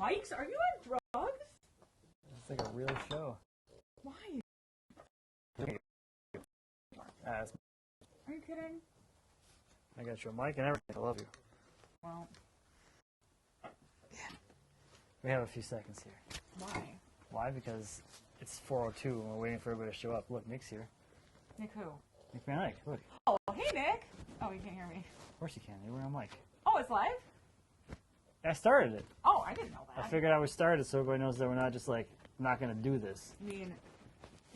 mics? Are you on drugs? It's like a real show. Why? Are you kidding? I got your mic and everything. I love you. Well. We have a few seconds here. Why? Why? Because it's 4:02 and we're waiting for everybody to show up. Look, Nick's here. Nick who? Nick Van Eyck. Look. Oh, hey, Nick. Oh, you can't hear me. Of course you can. You're on mic. Oh, it's live? I started it. Oh, I didn't know that. I figured I would start it so everybody knows that we're not just like, not going to do this. I mean,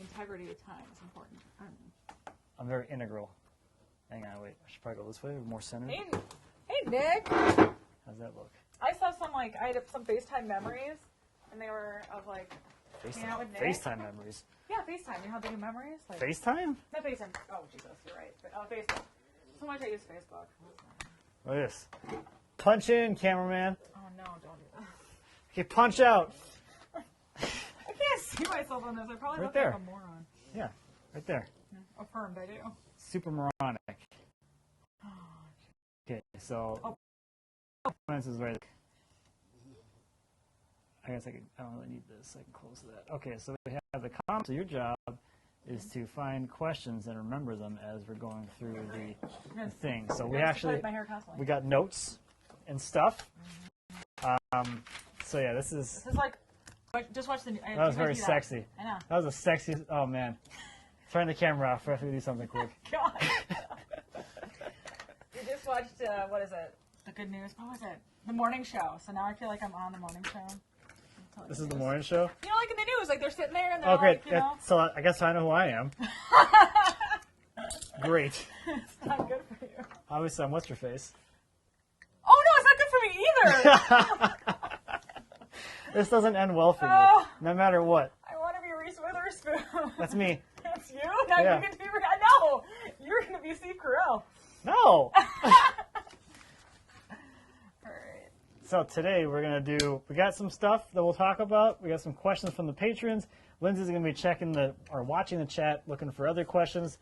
integrity of time is important. I'm very integral. Hang on, wait. I should probably go this way, more centered. Hey, Nick. How's that look? I saw some, I had some FaceTime memories, and they were of, hanging out with Nick. FaceTime memories? Yeah, FaceTime. You know how they do memories? FaceTime? Not FaceTime. Oh, Jesus, you're right. But, Facebook. So much I use Facebook. Look at this. Punch in, cameraman. Oh, no, don't do that. Okay, punch out. I can't see myself on this. I probably look there. like a moron. Yeah, right there. Affirmed, I do. Super moronic. Okay, so comments is right. I guess I don't really need this. I can close that. Okay, so we have the comments. So your job is to find questions and remember them as we're going through the thing. So we actually we got notes and stuff. So yeah, this is just watch the. That was very sexy. I know. That was a sexy. Oh man, turn the camera off. I have to do something quick. God. We just watched what is it? The Good News. What was it? The morning show. So now I feel like I'm on the morning show. This is the morning show? You know, like in the news, they're sitting there and they're so I guess I know who I am. Great. It's not good for you. Obviously, I'm what's your face. Oh no, it's not good for me either. This doesn't end well for you, no matter what. I want to be Reese Witherspoon. That's me. That's you? No, yeah. You get to be no, you're going to be Steve Carell. No. So today we're going to we got some stuff that we'll talk about. We got some questions from the patrons. Lindsay's going to be watching the chat, looking for other questions.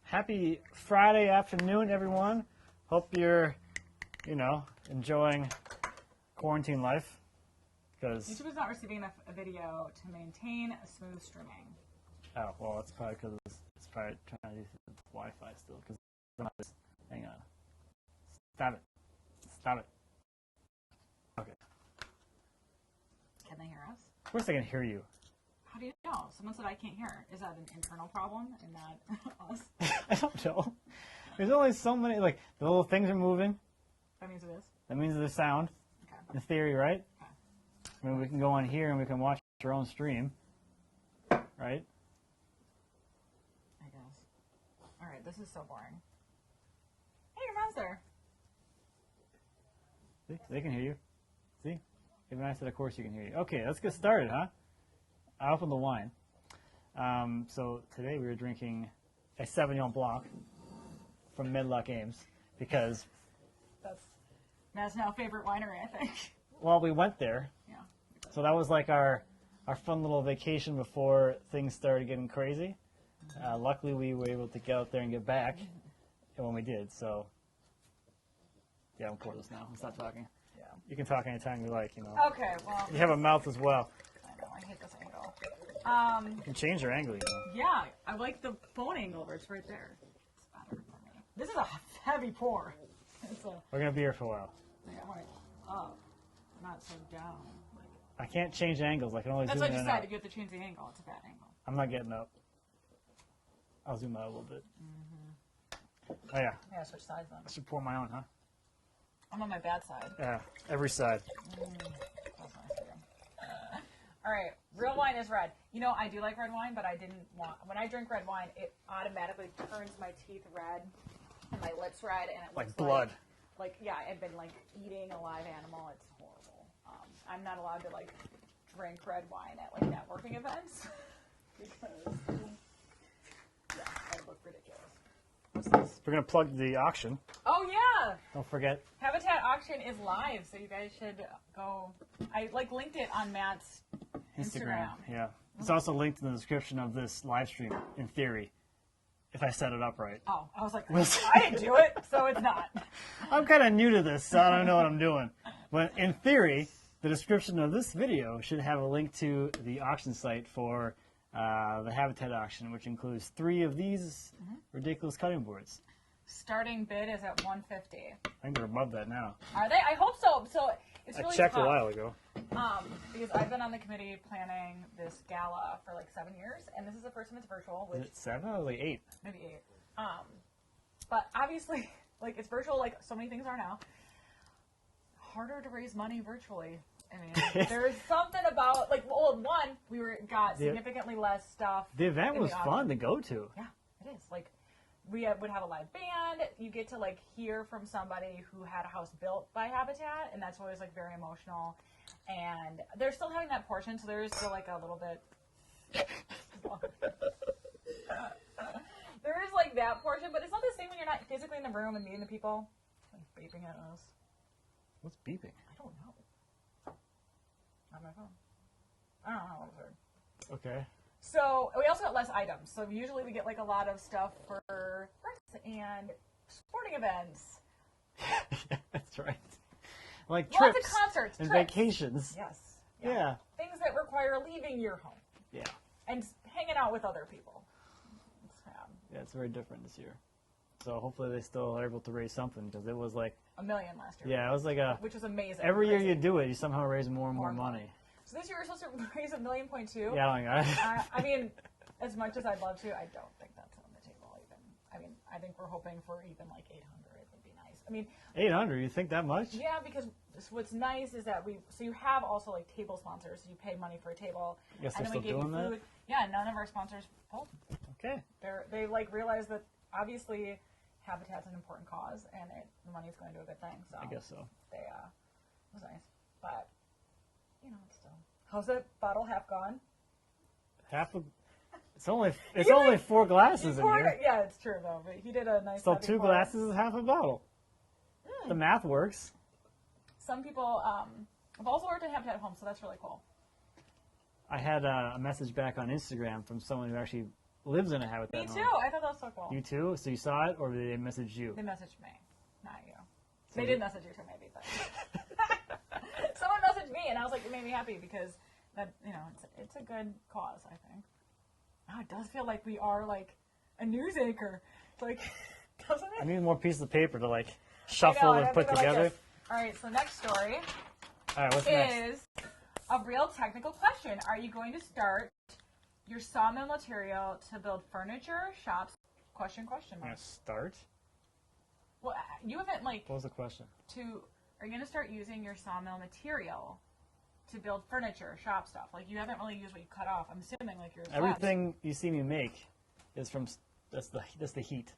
Happy Friday afternoon, everyone. Hope you're, enjoying quarantine life. Because YouTube is not receiving enough video to maintain a smooth streaming. Oh, well, it's probably because it's probably trying to do Wi-Fi still. Hang on. Stop it. Okay. Can they hear us? Of course they can hear you. How do you know? Someone said I can't hear. Is that an internal problem and not us? I don't know. There's only so many, the little things are moving. That means it is? That means there's sound. Okay. In theory, right? Okay. I mean, we can go on here and we can watch our own stream. Right? I guess. All right, this is so boring. Hey, your mom's there. See? They can hear you. See? Even I said, of course you can hear you. Okay, let's get started, huh? I opened the wine. So today we were drinking a Sauvignon Blanc from Medlock Ames because... That's Matt's now favorite winery, I think. Well, we went there. Yeah. So that was like our fun little vacation before things started getting crazy. Luckily, we were able to get out there and get back when we did. So, yeah, I'll pour this now. I'll stop talking. Yeah. You can talk anytime you like, Okay, well. You have a mouth as well. I know, I hate this angle. You can change your angle, Yeah, I like the phone angle where it's right there. It's better for me. This is a heavy pour. We're going to be here for a while. I want it up, not so down. I can't change angles. I can only That's zoom in what you and said. out. If you have to change the angle, it's a bad angle. I'm not getting up. I'll zoom out a little bit. Oh, yeah. Yeah, switch sides then. I should pour my own, huh? I'm on my bad side. Yeah, every side. That's nice for you. All right, real wine is red. I do like red wine, but I didn't want... When I drink red wine, it automatically turns my teeth red and my lips red, and it looks like blood. Yeah, I've been eating a live animal. It's horrible. I'm not allowed to drink red wine at networking events because I look ridiculous. What's this? We're gonna plug the auction. Oh yeah! Don't forget. Habitat auction is live, so you guys should go. I linked it on Matt's Instagram. Yeah, it's also linked in the description of this live stream. In theory, if I set it up right. Oh, I was like, I didn't do it, so it's not. I'm kind of new to this, so I don't know what I'm doing. But in theory, the description of this video should have a link to the auction site for the Habitat auction, which includes 3 of these ridiculous cutting boards. Starting bid is at $150. I think they're above that now. Are they? I hope so. So it's really I checked tough. a while ago. Because I've been on the committee planning this gala for like 7 years, and this is the first time it's virtual. Which Is it 7? I was like 8. maybe 8. But obviously, like it's virtual, like so many things are now. Harder to raise money virtually. I mean, there's something about like, well, one, got significantly less stuff. The event was fun to go to. Yeah, it is. Like, we would have a live band. You get to like hear from somebody who had a house built by Habitat, and that's always like very emotional. And they're still having that portion, so there is still like a little bit. There is like that portion, but it's not the same when you're not physically in the room and meeting the people. Like beeping at us. What's beeping? I don't know. On my phone. I don't know what was heard. Okay. So we also got less items. So usually we get like a lot of stuff for events and sporting events. That's right. Like Lots trips of concerts and trips. vacations. Yes. Yeah. Things that require leaving your home. Yeah. And hanging out with other people. Yeah, it's very different this year. So hopefully they still are able to raise something, because it was like $1 million last year. Yeah, it was like which was amazing. every year Crazy. you do it, you somehow raise more and more money. So this year we're supposed to raise $1.2 million. Yeah, I mean, as much as I'd love to, I don't think that's on the table even. I mean, I think we're hoping for even like 800 would be nice. I mean, 800? You think that much? yeah, because what's nice is that so you have also like table sponsors. So you pay money for a table, Guess and they're then we still give you doing food. Yeah, none of our sponsors pulled. Okay. They like realize that obviously Habitat's an important cause, and the money's going to a good thing. So I guess so. They it was nice, but you know, it's still. How's that bottle half gone? It's only 4 glasses in poured here. it. Yeah, it's true though. But he did a nice. So heavy 2 pour. glasses is half a bottle. The math works. Some people have also worked at Habitat Home, so that's really cool. I had a message back on Instagram from someone who actually lives in a Habitat Me home. too. I thought that was so cool. You too? So you saw it, or did they message you? They messaged me, not you. They did message you too, maybe, but someone messaged me, and I was like, it made me happy because that it's a good cause. I think. Oh, it does feel like we are like a news anchor, like doesn't it? I need more pieces of paper to like shuffle and put together. All right, so next story All right, what's next? is a real technical question. Are you going to start your sawmill material to build furniture, shops? Question I'm mark. gonna start. Well, you haven't like What was the question? Are you going to start using your sawmill material to build furniture, shop stuff? Like you haven't really used what you cut off. I'm assuming like your slabs. Everything you see me make is from that's the heat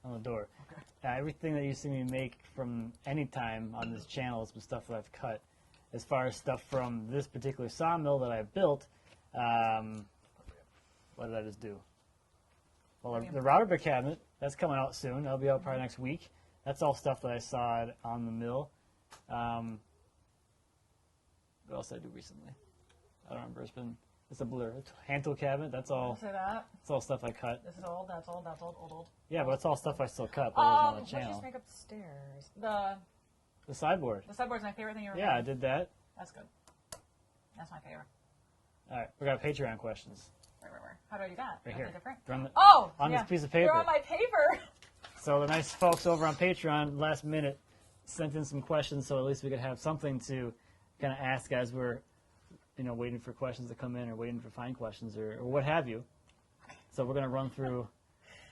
on the door. Okay. Everything that you see me make from any time on this channel is the stuff that I've cut. As far as stuff from this particular sawmill that I built, what did I just do? Well, the router bit cabinet, that's coming out soon. That'll be out probably next week. That's all stuff that I sawed on the mill. What else did I do recently? I don't remember. It's a blur. Hand tool cabinet. That's all. Say that. That's all stuff I cut. This is old. That's old. That's old. Old. Yeah, but it's all stuff I still cut. That was on the Let's channel. just make up the stairs. The sideboard. The sideboard's my favorite thing you ever Yeah, I made. did that. That's good. That's my favorite. All right, we got Patreon questions. Where? How do I do that? Right Are here. they different? They're on the- Oh! on yeah. this piece of paper. They're on my paper. So the nice folks over on Patreon, last minute, sent in some questions, so at least we could have something to kind of ask as we're, waiting for questions to come in or waiting for fine questions or what have you. So we're going to run through.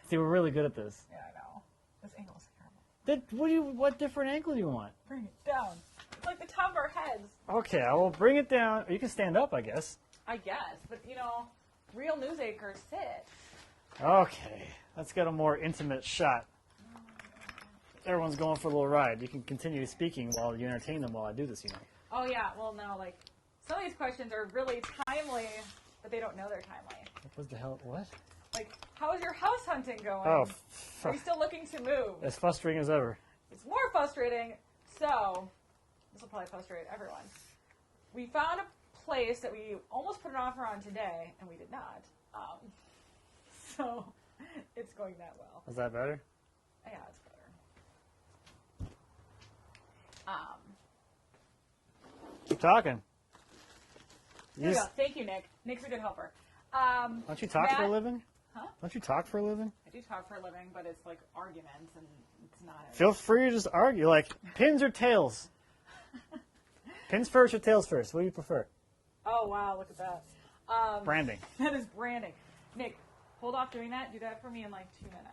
See, we're really good at this. Yeah, I know. This angle is terrible. What different angle do you want? Bring it down. It's like the top of our heads. Okay, I will bring it down. You can stand up, I guess. I guess, but real news anchors sit. Okay, let's get a more intimate shot. Everyone's going for a little ride. You can continue speaking while you entertain them while I do this, Oh yeah, well no, like some of these questions are really timely, but they don't know they're timely. What the hell? What? Like, how is your house hunting going? Oh, Are you still looking to move? as frustrating as ever. It's more frustrating. So, this will probably frustrate everyone. We found a place that we almost put an offer on today, and we did not. So, it's going that well. Is that better? Yeah, it's better. talking. There we go. Thank you, Nick. Nick's a good helper. Don't you talk for a living? Huh? Don't you talk for a living? I do talk for a living, but it's like arguments, and it's not. Feel free to just argue. Like, pins or tails? Pins first or tails first? What do you prefer? Oh, wow. Look at that. Branding. That is branding. Nick, hold off doing that. Do that for me in like 2 minutes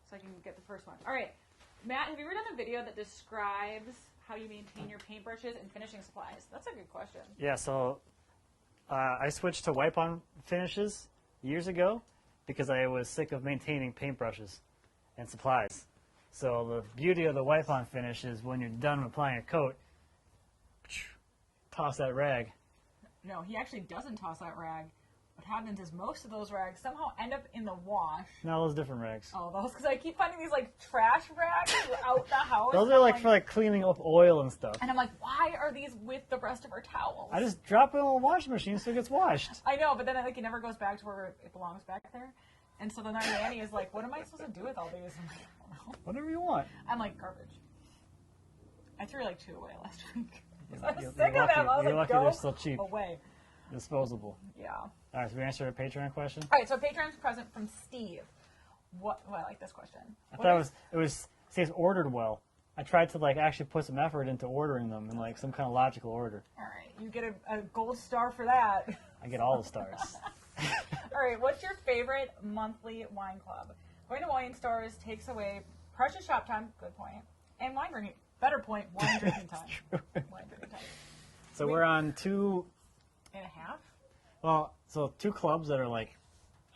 so I can get the first one. All right. Matt, have you ever done a video that describes how you maintain your paintbrushes and finishing supplies? That's a good question. Yeah, so I switched to wipe-on finishes years ago because I was sick of maintaining paintbrushes and supplies. So the beauty of the wipe-on finish is when you're done applying a coat, toss that rag. No, he actually doesn't toss that rag. What happens is most of those rags somehow end up in the wash. No, those different rags. Oh, those, because I keep finding these like trash rags out the house. Those are like for like cleaning up oil and stuff. And I'm like, why are these with the rest of our towels? I just drop it in the washing machine so it gets washed. I know, but then like it never goes back to where it belongs back there. And so then our nanny is like, what am I supposed to do with all these? I'm like, I don't know. Whatever you want. I'm like, garbage. I threw like 2 away last week. I was You're sick of them. I was You're like, lucky go they're still cheap. away. Disposable. Yeah. All right, so we answered a Patreon question. All right, so Patreon's present from Steve. What? Well, I like this question. I thought it was says ordered well. I tried to like actually put some effort into ordering them in like some kind of logical order. All right, you get a gold star for that. I get all the stars. All right, what's your favorite monthly wine club? Going to wine stores takes away precious shop time. Good point. And wine drinking. Better point. Wine drinking time. Wine drinking time. So we're on 2.5. Well, so 2 clubs that are like,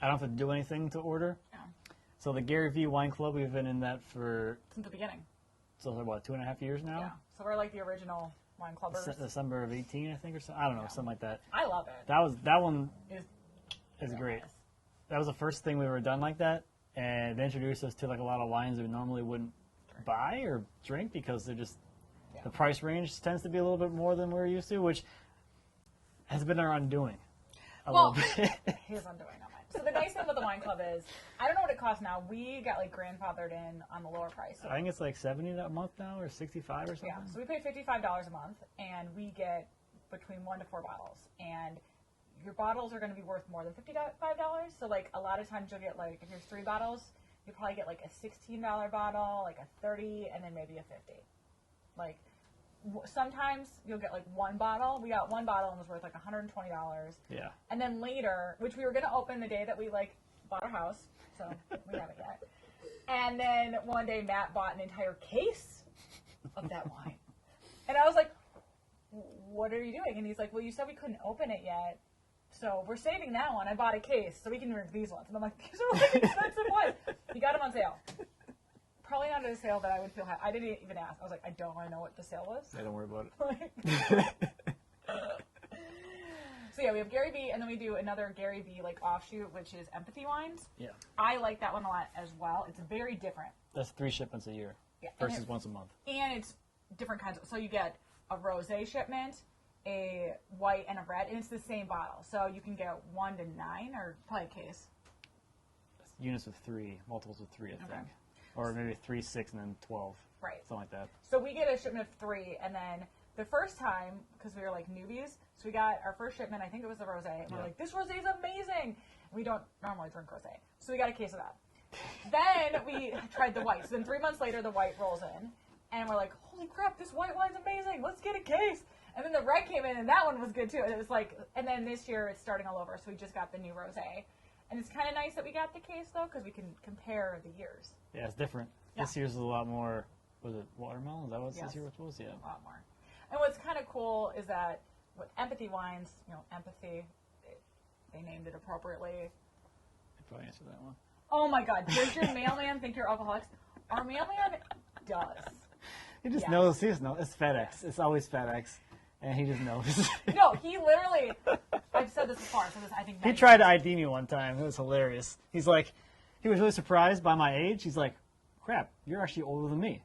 I don't have to do anything to order. Yeah. So the Gary V Wine Club, we've been in that for... Since the beginning. So what, 2.5 years now? Yeah. So we're like the original wine clubbers. December of 18, I think, or something. I don't know, something like that. I love it. That one is Yeah, great. nice. That was the first thing we were done like that, and they introduced us to like a lot of wines we normally wouldn't buy or drink because they're just the price range tends to be a little bit more than we're used to, which has been our undoing. Well, his undoing, not mine. So the nice thing about the wine club is, I don't know what it costs now. We got like grandfathered in on the lower price. So I think it's like $70 a month now, or $65 or something. yeah, so we pay $55 a month, and we get between 1 to 4 bottles, and your bottles are going to be worth more than $55. So like a lot of times you'll get like, if there's 3 bottles, you probably get like a $16 bottle, like a $30, and then maybe a $50. Like sometimes you'll get like 1 bottle. We got 1 bottle and it was worth like $120. Yeah. And then later, which we were going to open the day that we like bought our house, so we haven't yet. And then one day Matt bought an entire case of that wine. And I was like, what are you doing? And he's like, well, you said we couldn't open it yet. So we're saving that one. I bought a case so we can drink these ones. And I'm like, these are really expensive wines. He got them on sale. Probably not at a sale that I would feel happy. I didn't even ask. I was like, I don't really know what the sale was. Yeah, don't worry about it. So yeah, we have Gary V, and then we do another Gary V like offshoot, which is Empathy Wines. Yeah. I like that one a lot as well. It's very different. That's 3 shipments a year versus once a month. And it's different kinds of. So you get a rosé shipment, a white, and a red, and it's the same bottle. So you can get 1 to 9, or probably a case. Units with 3, multiples of 3, I think. Or maybe 3, 6, and then 12. Right. Something like that. So we get a shipment of 3, and then the first time, because we were like newbies, so we got our first shipment, I think it was the rosé, and we're like, this rosé is amazing! We don't normally drink rosé. So we got a case of that. Then we tried the white. So then 3 months later, the white rolls in, and we're like, holy crap, this white wine's amazing! Let's get a case! And then the red came in, and that one was good too. And it was like, and then this year it's starting all over, so we just got the new rosé. And it's kind of nice that we got the case, though, because we can compare the years. Yeah, it's different. Yeah. This year's is a lot more, was it watermelon? Is that what this year was? Yeah. A lot more. And what's kind of cool is that with Empathy Wines, empathy, they named it appropriately. I probably answered that one. Oh my God, does your mailman think you're alcoholics? Our mailman does. He just knows. He just knows. It's FedEx. It's always FedEx. And he just knows. No, he literally, I've said this before, so this, I think he tried to ID me one time. It was hilarious. He's like, he was really surprised by my age. He's like, crap, you're actually older than me.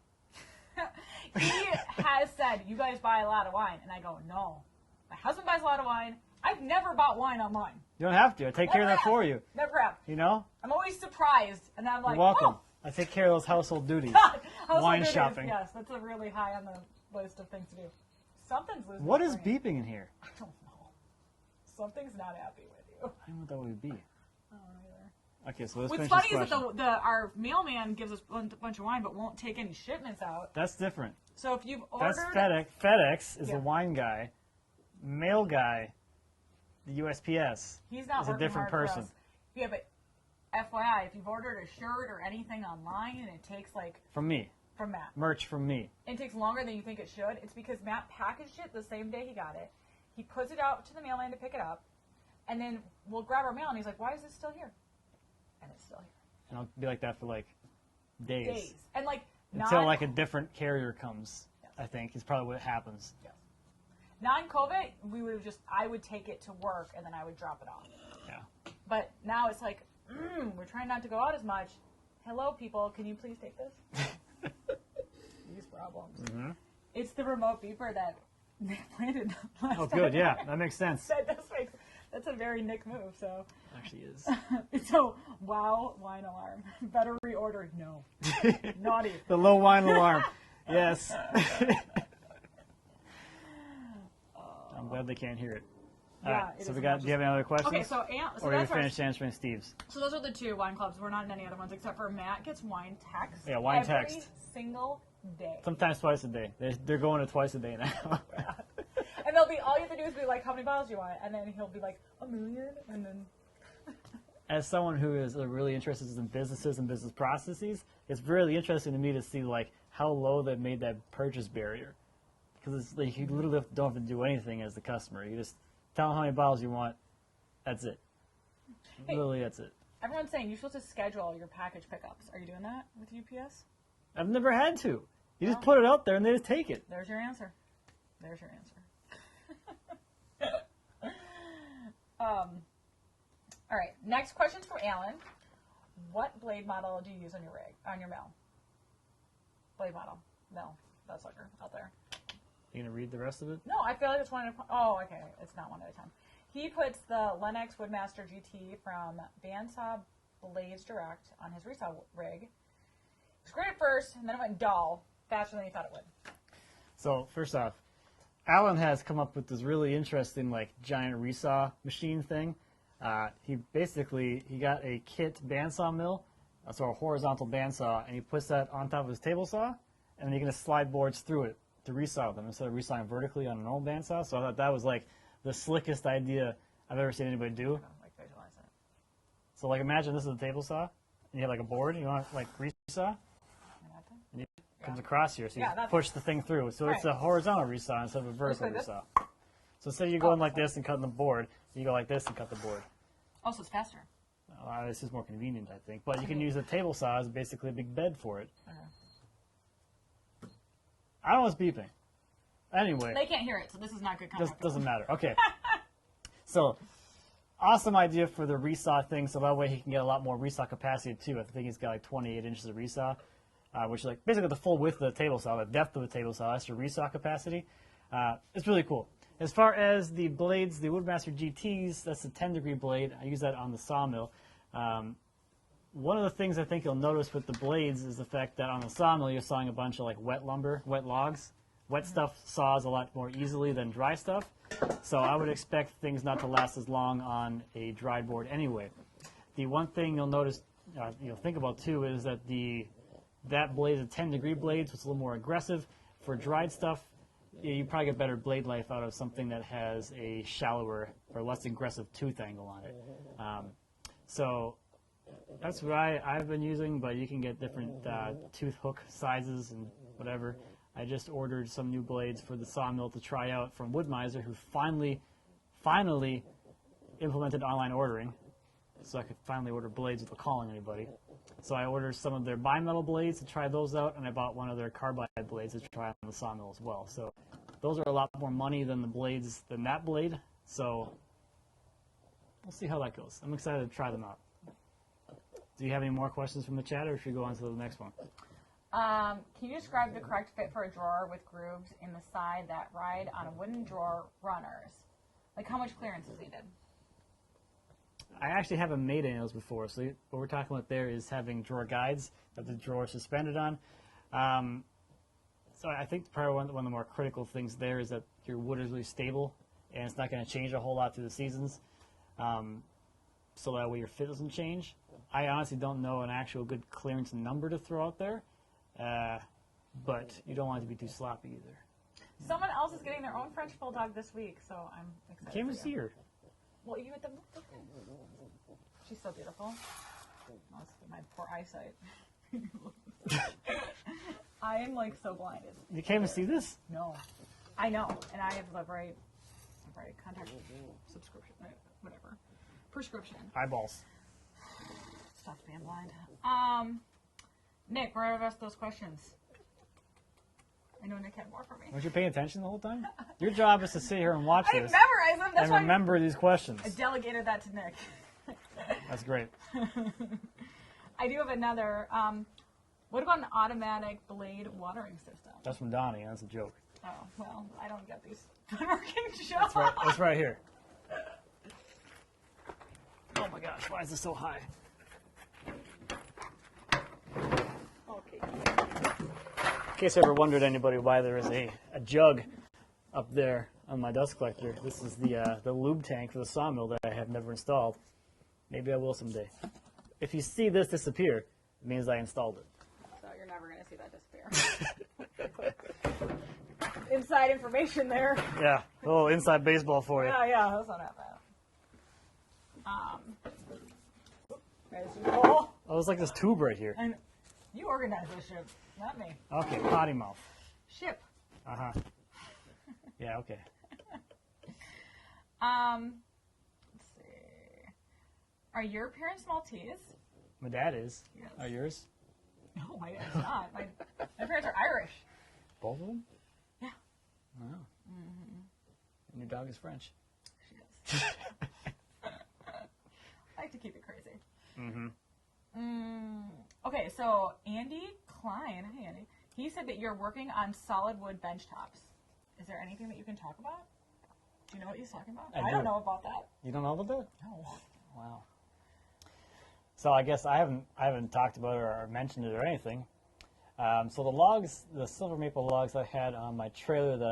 He has said, you guys buy a lot of wine. And I go, no. My husband buys a lot of wine. I've never bought wine online. You don't have to. I take care of that for you. Never have. You know? I'm always surprised. And I'm like, you're welcome. oh. I take care of those household duties. Household Wine duties, shopping. Yes, that's a really high on the list of things to do. Something's losing. What its is brain. beeping in here? I don't know. Something's not happy with you. I don't know what that would be. I don't either. Okay, so let's What's finish funny this is question. that our mailman gives us a bunch of wine, but won't take any shipments out. That's different. So if you've ordered, That's FedEx. FedEx is Yeah. the wine guy. Mail guy, the USPS, he's not is a working different hard for person. us. Yeah, but FYI, if you've ordered a shirt or anything online and it takes From me. from Matt, Merch from me. it takes longer than you think it should. It's because Matt packaged it the same day he got it. He puts it out to the mailman to pick it up, and then we'll grab our mail, and he's like, "Why is this still here?" And it's still here. And I'll be like that for days. Days. And Until a different carrier comes, Yes. I think, is probably what happens. Yes. Non-COVID, I would take it to work, and then I would drop it off. Yeah. But now it's like, we're trying not to go out as much. Hello, people, can you please take this? These problems. Mm-hmm. It's the remote beeper that they planted last Oh, time. good. Yeah, that makes sense. That's a very Nick move. So, Actually is. so wow, wine alarm. Better reorder. No, naughty. The low wine alarm. Yes. I'm glad they can't hear it. All Yeah, right, it so is we got. Do you have any other questions? Okay, so or are you that's our, finished answering Steve's? so those are the two wine clubs. We're not in any other ones except for Matt gets wine text. Yeah, wine every text. single day. Sometimes twice a day. They're going to twice a day now. And they'll be, all you have to do is be like, how many bottles do you want? And then he'll be like, 1,000,000, and then... As someone who is really interested in businesses and business processes, it's really interesting to me to see how low they made that purchase barrier. Because it's you literally don't have to do anything as the customer. You just tell them how many bottles you want. That's it. Hey. Literally, that's it. Everyone's saying you're supposed to schedule your package pickups. Are you doing that with UPS? I've never had to. You just Oh. put it out there and they just take it. There's your answer. There's your answer. All right. Next question's from Alan. What blade model do you use on your mill? Blade model. No, that sucker out there. You gonna read the rest of it? No, I feel like it's one at a time. Oh, okay. It's not one at a time. He puts the Lennox Woodmaster GT from Bandsaw Blades Direct on his Resaw rig. It was great at first, and then it went dull faster than he thought it would. So first off, Alan has come up with this really interesting giant Resaw machine thing. He got a kit bandsaw mill, so a horizontal bandsaw, and he puts that on top of his table saw, and then you're going to slide boards through it to resaw them instead of resawing vertically on an old bandsaw. So I thought that was the slickest idea I've ever seen anybody do. Visualize it. So imagine this is a table saw, and you have a board, and you want to resaw, and it comes across here, so you push the thing through. So it's a horizontal resaw instead of a vertical resaw. So instead of you going like this and cutting the board, you go like this and cut the board. Also, it's faster. This is more convenient, I think. But you can use a table saw as basically a big bed for it. I don't know what's beeping. Anyway. They can't hear it, so this is not good content. Doesn't matter. Okay. So, awesome idea for the resaw thing, so that way he can get a lot more resaw capacity too. I think he's got 28 inches of resaw, which is basically the full width of the table saw, the depth of the table saw. That's your resaw capacity. It's really cool. As far as the blades, the Woodmaster GTs, that's a 10-degree blade. I use that on the Sawmill. One of the things I think you'll notice with the blades is the fact that on the Sawmill you're sawing a bunch of wet lumber, wet logs. Wet stuff saws a lot more easily than dry stuff, so I would expect things not to last as long on a dried board anyway. The one thing you'll notice, you'll think about too, is that that blade is a 10-degree blade, so it's a little more aggressive. For dried stuff, you probably get better blade life out of something that has a shallower or less aggressive tooth angle on it. So that's what I've been using, but you can get different tooth hook sizes and whatever. I just ordered some new blades for the Sawmill to try out from Woodmiser, who finally implemented online ordering, so I could finally order blades without calling anybody. So I ordered some of their bimetal blades to try those out, and I bought one of their carbide blades to try on the Sawmill as well. So those are a lot more money than that blade, so we'll see how that goes. I'm excited to try them out. Do you have any more questions from the chat, or should we go on to the next one? Can you describe the correct fit for a drawer with grooves in the side that ride on a wooden drawer runners? How much clearance is needed? I actually haven't made any of those before, so what we're talking about there is having drawer guides that the drawer is suspended on. So I think probably one of the more critical things there is that your wood is really stable, and it's not going to change a whole lot through the seasons. So that way your fit doesn't change. I honestly don't know an actual good clearance number to throw out there, but you don't want it to be too sloppy either. Someone else is getting their own French Bulldog this week, so I'm excited. Can't even see her. Well, you at the... She's so beautiful. Oh, it's my poor eyesight. I am like so blinded. You can't even see this? No. I know, and I have the right contact subscription, right, whatever. Prescription. Eyeballs. Stop being blind. Nick, where are those questions? I know Nick had more for me. Weren't you paying attention the whole time? Your job is to sit here and watch I this. memorize them. That's and why remember these questions. I delegated that to Nick. That's great. I do have another. What about an automatic blade watering system? That's from Donnie. That's a joke. Oh, well, I don't get these woodworking shows. That's right here. Oh my gosh, why is this so high? Okay. In case you ever wondered, anybody, why there is a jug up there on my dust collector, this is the lube tank for the sawmill that I have never installed. Maybe I will someday. If you see this disappear, it means I installed it. So you're never going to see that disappear. Inside information there. Yeah, a little inside baseball for you. Yeah, that's not that bad. There's your bowl. Oh, it's like this tube right here. And you organize this ship, not me. Okay, potty mouth. Ship. Uh-huh. Yeah, okay. Let's see. Are your parents Maltese? My dad is. Yes. Are yours? No, my dad's not. My parents are Irish. Both of them? Yeah. Wow. Mm-hmm. And your dog is French. She is. I like to keep it crazy. Mm-hmm. Okay, so Andy Klein, hi Andy, he said that you're working on solid wood bench tops. Is there anything that you can talk about? Do you know what he's talking about? I don't know about that. You don't know about that? No. Wow. So I guess I haven't talked about it or mentioned it or anything. So the logs, the silver maple logs I had on my trailer that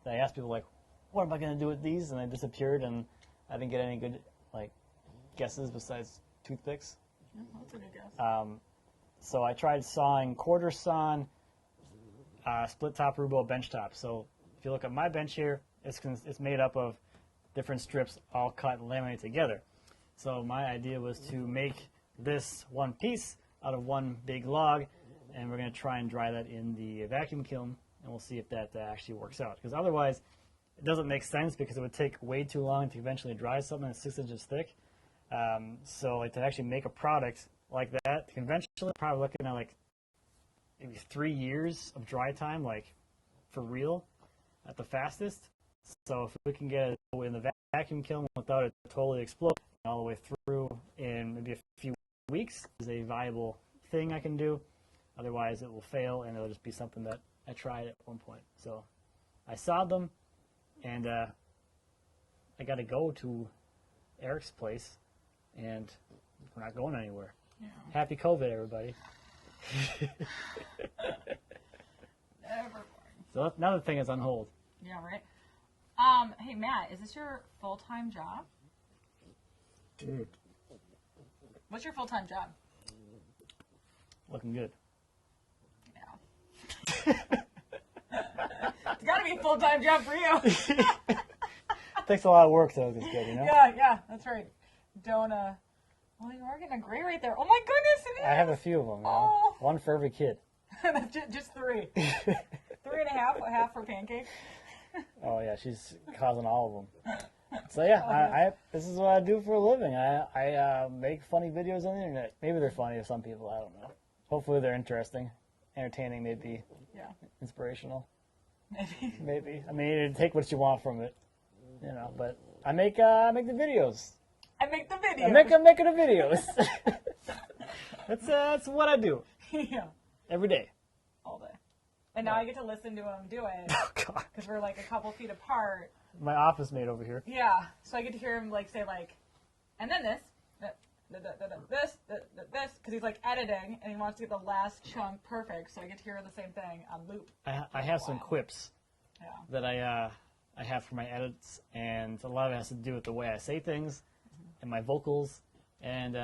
I asked people like, what am I going to do with these? And they disappeared, and I didn't get any good guesses besides toothpicks. Yeah, that's a good guess. So I tried sawing quarter sawn split top Rubo bench top. So if you look at my bench here, it's made up of different strips all cut and laminated together. So my idea was to make this one piece out of one big log, and we're going to try and dry that in the vacuum kiln, and we'll see if that actually works out. Because otherwise, it doesn't make sense because it would take way too long to eventually dry something that's 6 inches thick. So to actually make a product like that, conventionally, probably looking at maybe 3 years of dry time, for real, at the fastest. So if we can get it in the vacuum kiln without it totally exploding all the way through in maybe a few weeks, is a viable thing I can do. Otherwise, it will fail, and it'll just be something that I tried at one point. So I sawed them, and I got to go to Eric's place, and we're not going anywhere. Yeah. Happy COVID, everybody. Never mind. So another thing is on hold. Yeah, right. Hey Matt, is this your full-time job? Dude. What's your full-time job? Looking good. Yeah. It's got to be a full-time job for you. Takes a lot of work to look this good, you know? Yeah, that's right. Don't, well, you are getting a gray right there. Oh my goodness, it is. I have a few of them, you know? Oh. One for every kid. That's just 3. 3.5, half for Pancake. Oh, yeah, she's causing all of them. So, yeah, this is what I do for a living. I make funny videos on the internet. Maybe they're funny to some people, I don't know. Hopefully they're interesting, entertaining, maybe inspirational. Maybe. I mean, take what you want from it, you know, but I make the videos. I make the videos. I'm making the videos. That's what I do. Yeah. Every day. All day. And now I get to listen to him do it. Oh, God. Because we're a couple feet apart. My office mate over here. Yeah. So I get to hear him say and then this. this, because he's like editing and he wants to get the last chunk perfect, so I get to hear the same thing on loop. I have some quips Yeah. that I have for my edits, and a lot of it has to do with the way I say things and my vocals, and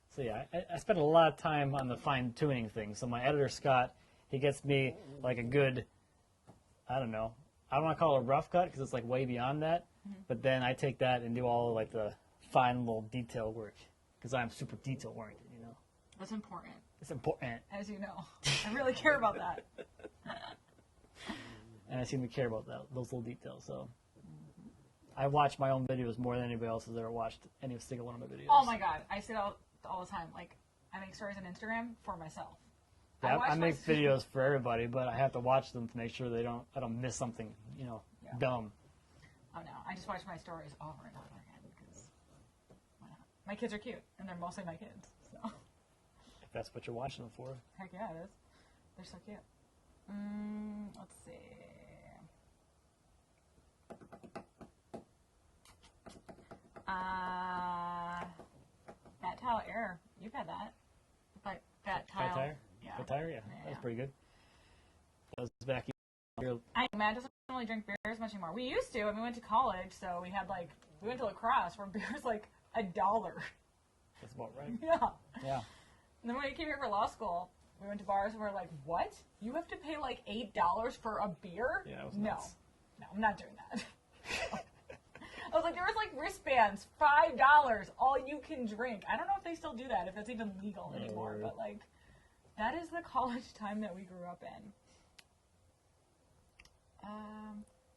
so yeah, I spend a lot of time on the fine-tuning things. So my editor, Scott, he gets me like a good, I don't know, I don't want to call it a rough cut because it's like way beyond that, but then I take that and do all like the fine little detail work because I'm super detail-oriented, you know. That's important. It's important. As you know. I really care about that. And I seem to care about those little details, so. I watch my own videos more than anybody else has ever watched any single one of my videos. Oh my god, I say that all the time. Like, I make stories on Instagram for myself. Yeah, I make videos for everybody, but I have to watch them to make sure I don't miss something, you know, dumb. Oh no, I just watch my stories over and over again because why not? My kids are cute, and they're mostly my kids. So. If that's what you're watching them for. Heck yeah, it is. They're so cute. Let's see. Fat tile air. You've had that. Like fat tile. Fat tire? Yeah. Fat tire? Yeah. That's pretty good. That was back in. Matt doesn't really drink beers much anymore. We used to, and we went to college, so we went to lacrosse where beer's like $1. That's about right. Yeah. Yeah. And then when we came here for law school, we went to bars and we're like, what? You have to pay like $8 for a beer? Yeah, it was no. nuts. No, I'm not doing that. I was like, there was like wristbands, $5, all you can drink. I don't know if they still do that, if that's even legal anymore, but like, that is the college time that we grew up in.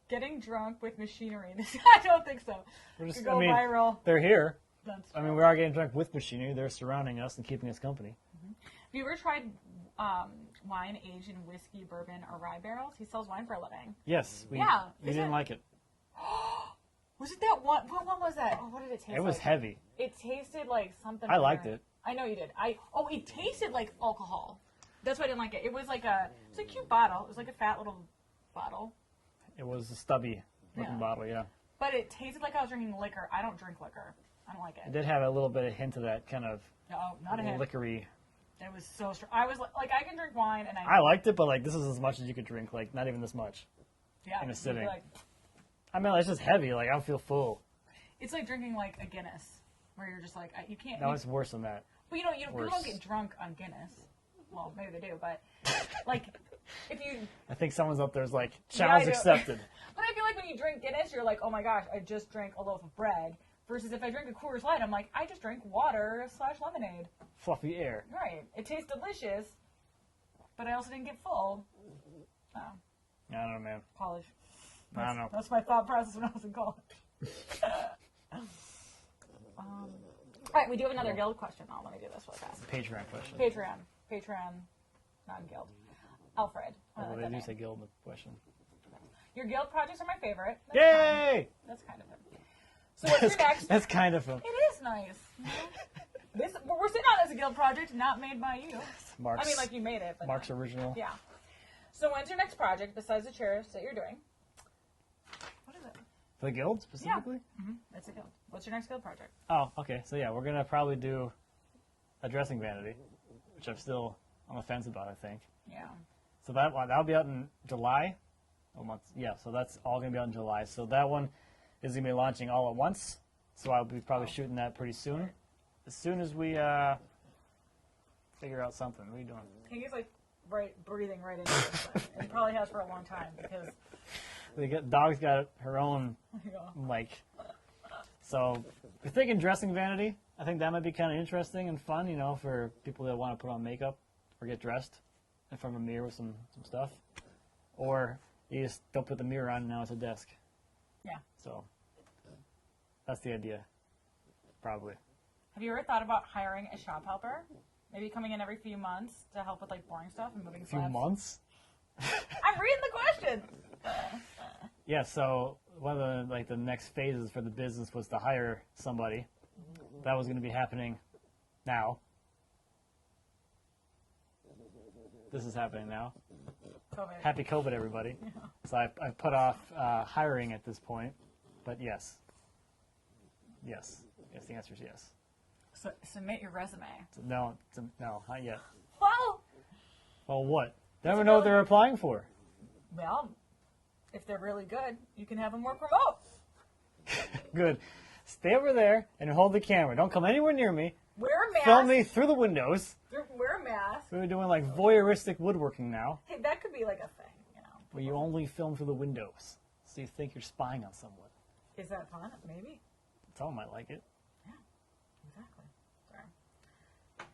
Getting drunk with machinery. I don't think so. Could go viral. They're here. That's I mean, we are getting drunk with machinery. They're surrounding us and keeping us company. Have you ever tried wine aged in whiskey, bourbon, or rye barrels? He sells wine for a living. Yes. We didn't like it. Was it that one? What one was that? Oh, what did it taste like? It was heavy. It tasted like something. I liked it. I know you did. It tasted like alcohol. That's why I didn't like it. It was like a cute bottle. It was like a fat little bottle. It was a stubby looking bottle, yeah. But it tasted like I was drinking liquor. I don't drink liquor. I don't like it. It did have a little bit of hint of that kind of not a hint. liquory. It was so strong. I was like, I can drink wine, and I liked it, but like this is as much as you could drink. Like not even this much. Yeah. In a sitting. Like, I mean, it's just heavy. Like I don't feel full. It's like drinking like a Guinness, where you're just like you can't. No, it's worse than that. But people don't get drunk on Guinness. Well, maybe they do, but like if you. I think someone's up there's like challenge accepted. But I feel like when you drink Guinness, you're like, oh my gosh, I just drank a loaf of bread. Versus if I drink a Coors Light, I'm like, I just drank water / lemonade. Fluffy air. Right. It tastes delicious, but I also didn't get full. Oh. I don't know, man. College. I don't know. That's my thought process when I was in college. All right, we do have another guild question. Oh, let me do this really fast. Patreon question. Patreon, non-guild. Alfred. Well, they do say guild in the question. Your guild projects are my favorite. That's Yay! fun. That's kind of it. So what's your next? That's kind of fun. It is nice. We're sitting on this guild project, not made by you. Mark's, I mean, like you made it. But Mark's original. Yeah. So when's your next project besides the chairs that you're doing? What is it? For the guild specifically? Yeah. That's a guild. What's your next guild project? Oh, okay. So yeah, we're gonna probably do a dressing vanity, which I'm still on the fence about. I think. Yeah. So that'll be out in July. Yeah. So that's all gonna be out in July. So that one is gonna be launching all at once. So I'll be probably shooting that pretty soon. As soon as we figure out something. What are you doing? He's like breathing right into this thing. And he probably has for a long time because Dog's got her own like. So we're thinking dressing vanity. I think that might be kind of interesting and fun, for people that want to put on makeup or get dressed in front of a mirror with some stuff. Or you just don't put the mirror on and now it's a desk. Yeah. So that's the idea, probably. Have you ever thought about hiring a shop helper? Maybe coming in every few months to help with like boring stuff and moving slabs. Few months? I'm reading the question. Yeah, so one of the next phases for the business was to hire somebody. That was going to be happening now. This is happening now. COVID. Happy COVID, everybody. Yeah. So I put off hiring at this point, but yes. Yes. Yes, the answer is yes. So submit your resume. No, not yet. Well, Well, what? They never know what they're applying for. well, if they're really good, you can have them work remote. Good. Stay over there and hold the camera. Don't come anywhere near me. Wear a mask. Film me through the windows. Wear a mask. We're doing like voyeuristic woodworking now, Hey, that could be like a thing, you know. where you only film through the windows. So you think you're spying on someone. Is that fun? Maybe. Someone might like it. Yeah, exactly. Sorry.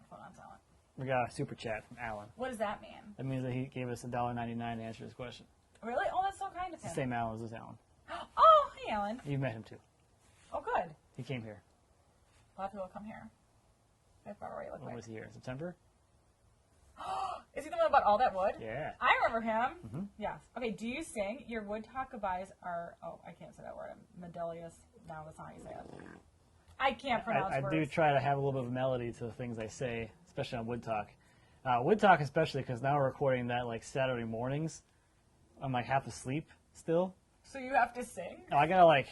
Hold on, silent. We got a super chat from Alan. What does that mean? That means that he gave us $1.99 to answer his question. Really? Oh, that's so kind of It's the him. same Alan as this Alan. Oh, hey, Alan. You've met him too. Oh, good. He came here. A lot of people come here. How far away you look When like? was he here? September? Is he the one about all that wood? Yeah. I remember him. Mhm. Yes. Okay, do you sing? Your wood talkabuys are, oh, I can't say that word. Medelius. No, that's not how you say it. I can't pronounce I words. do try to have a little bit of melody to the things I say, especially on Wood Talk. Wood Talk especially because now we're recording that like Saturday mornings. I'm like half asleep still. So you have to sing? Oh, I gotta like,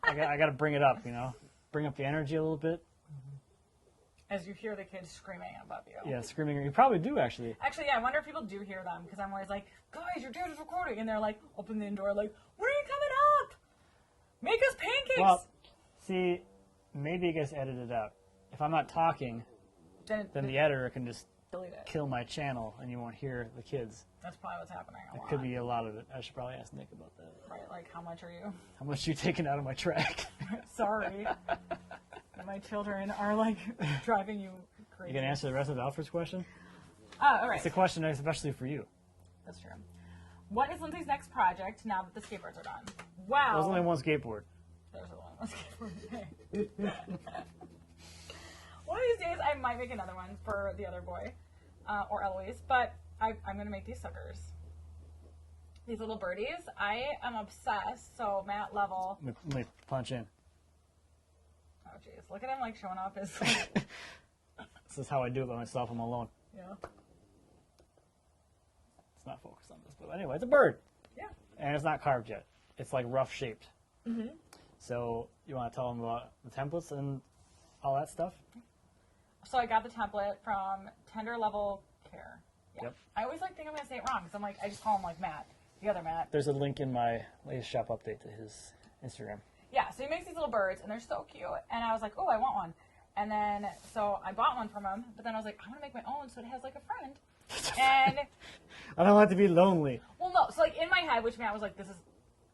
I gotta bring it up, you know, bring up the energy a little bit. As you hear the kids screaming above you. Yeah, screaming. You probably do actually. Actually, yeah, I wonder if people do hear them because I'm always like, guys, your dad is recording. And they're like, open the door, like, when are you coming up? Make us pancakes. Well, see, maybe it gets edited out. If I'm not talking, then the editor can just delete it. kill my channel and you won't hear the kids. That's probably what's happening a It lot. could be a lot of it. I should probably ask Nick about that. Right, like, how much are you? How much you taking out of my track? Sorry. My children are, like, driving you crazy. You can answer the rest of Alfred's question? Oh, all right. It's a question especially for you. That's true. What is Lindsay's next project now that the skateboards are done? Wow. There's only one skateboard. There's a skateboard. One of these days, I might make another one for the other boy, or Eloise, but I'm going to make these suckers. These little birdies. I am obsessed, so Matt Level. Let me punch in. Oh, jeez. Look at him, like, showing off his... This is how I do it by myself. I'm alone. yeah. It's not focused on this, but anyway, it's a bird. Yeah. And it's not carved yet. It's like rough shaped. Mm-hmm. So you want to tell them about the templates and all that stuff? So I got the template from Tender Level Care. Yeah. Yep. I always think I'm going to say it wrong, because I'm like, I just call him, like, Matt. The other Matt. There's a link in my latest shop update to his Instagram. Yeah, so he makes these little birds, and they're so cute. And I was like, oh, I want one. And then, so I bought one from him, but then I was like, I want to make my own so it has, like, a friend. And, I don't want to be lonely. well, no, so, like, in my head, which Matt was like,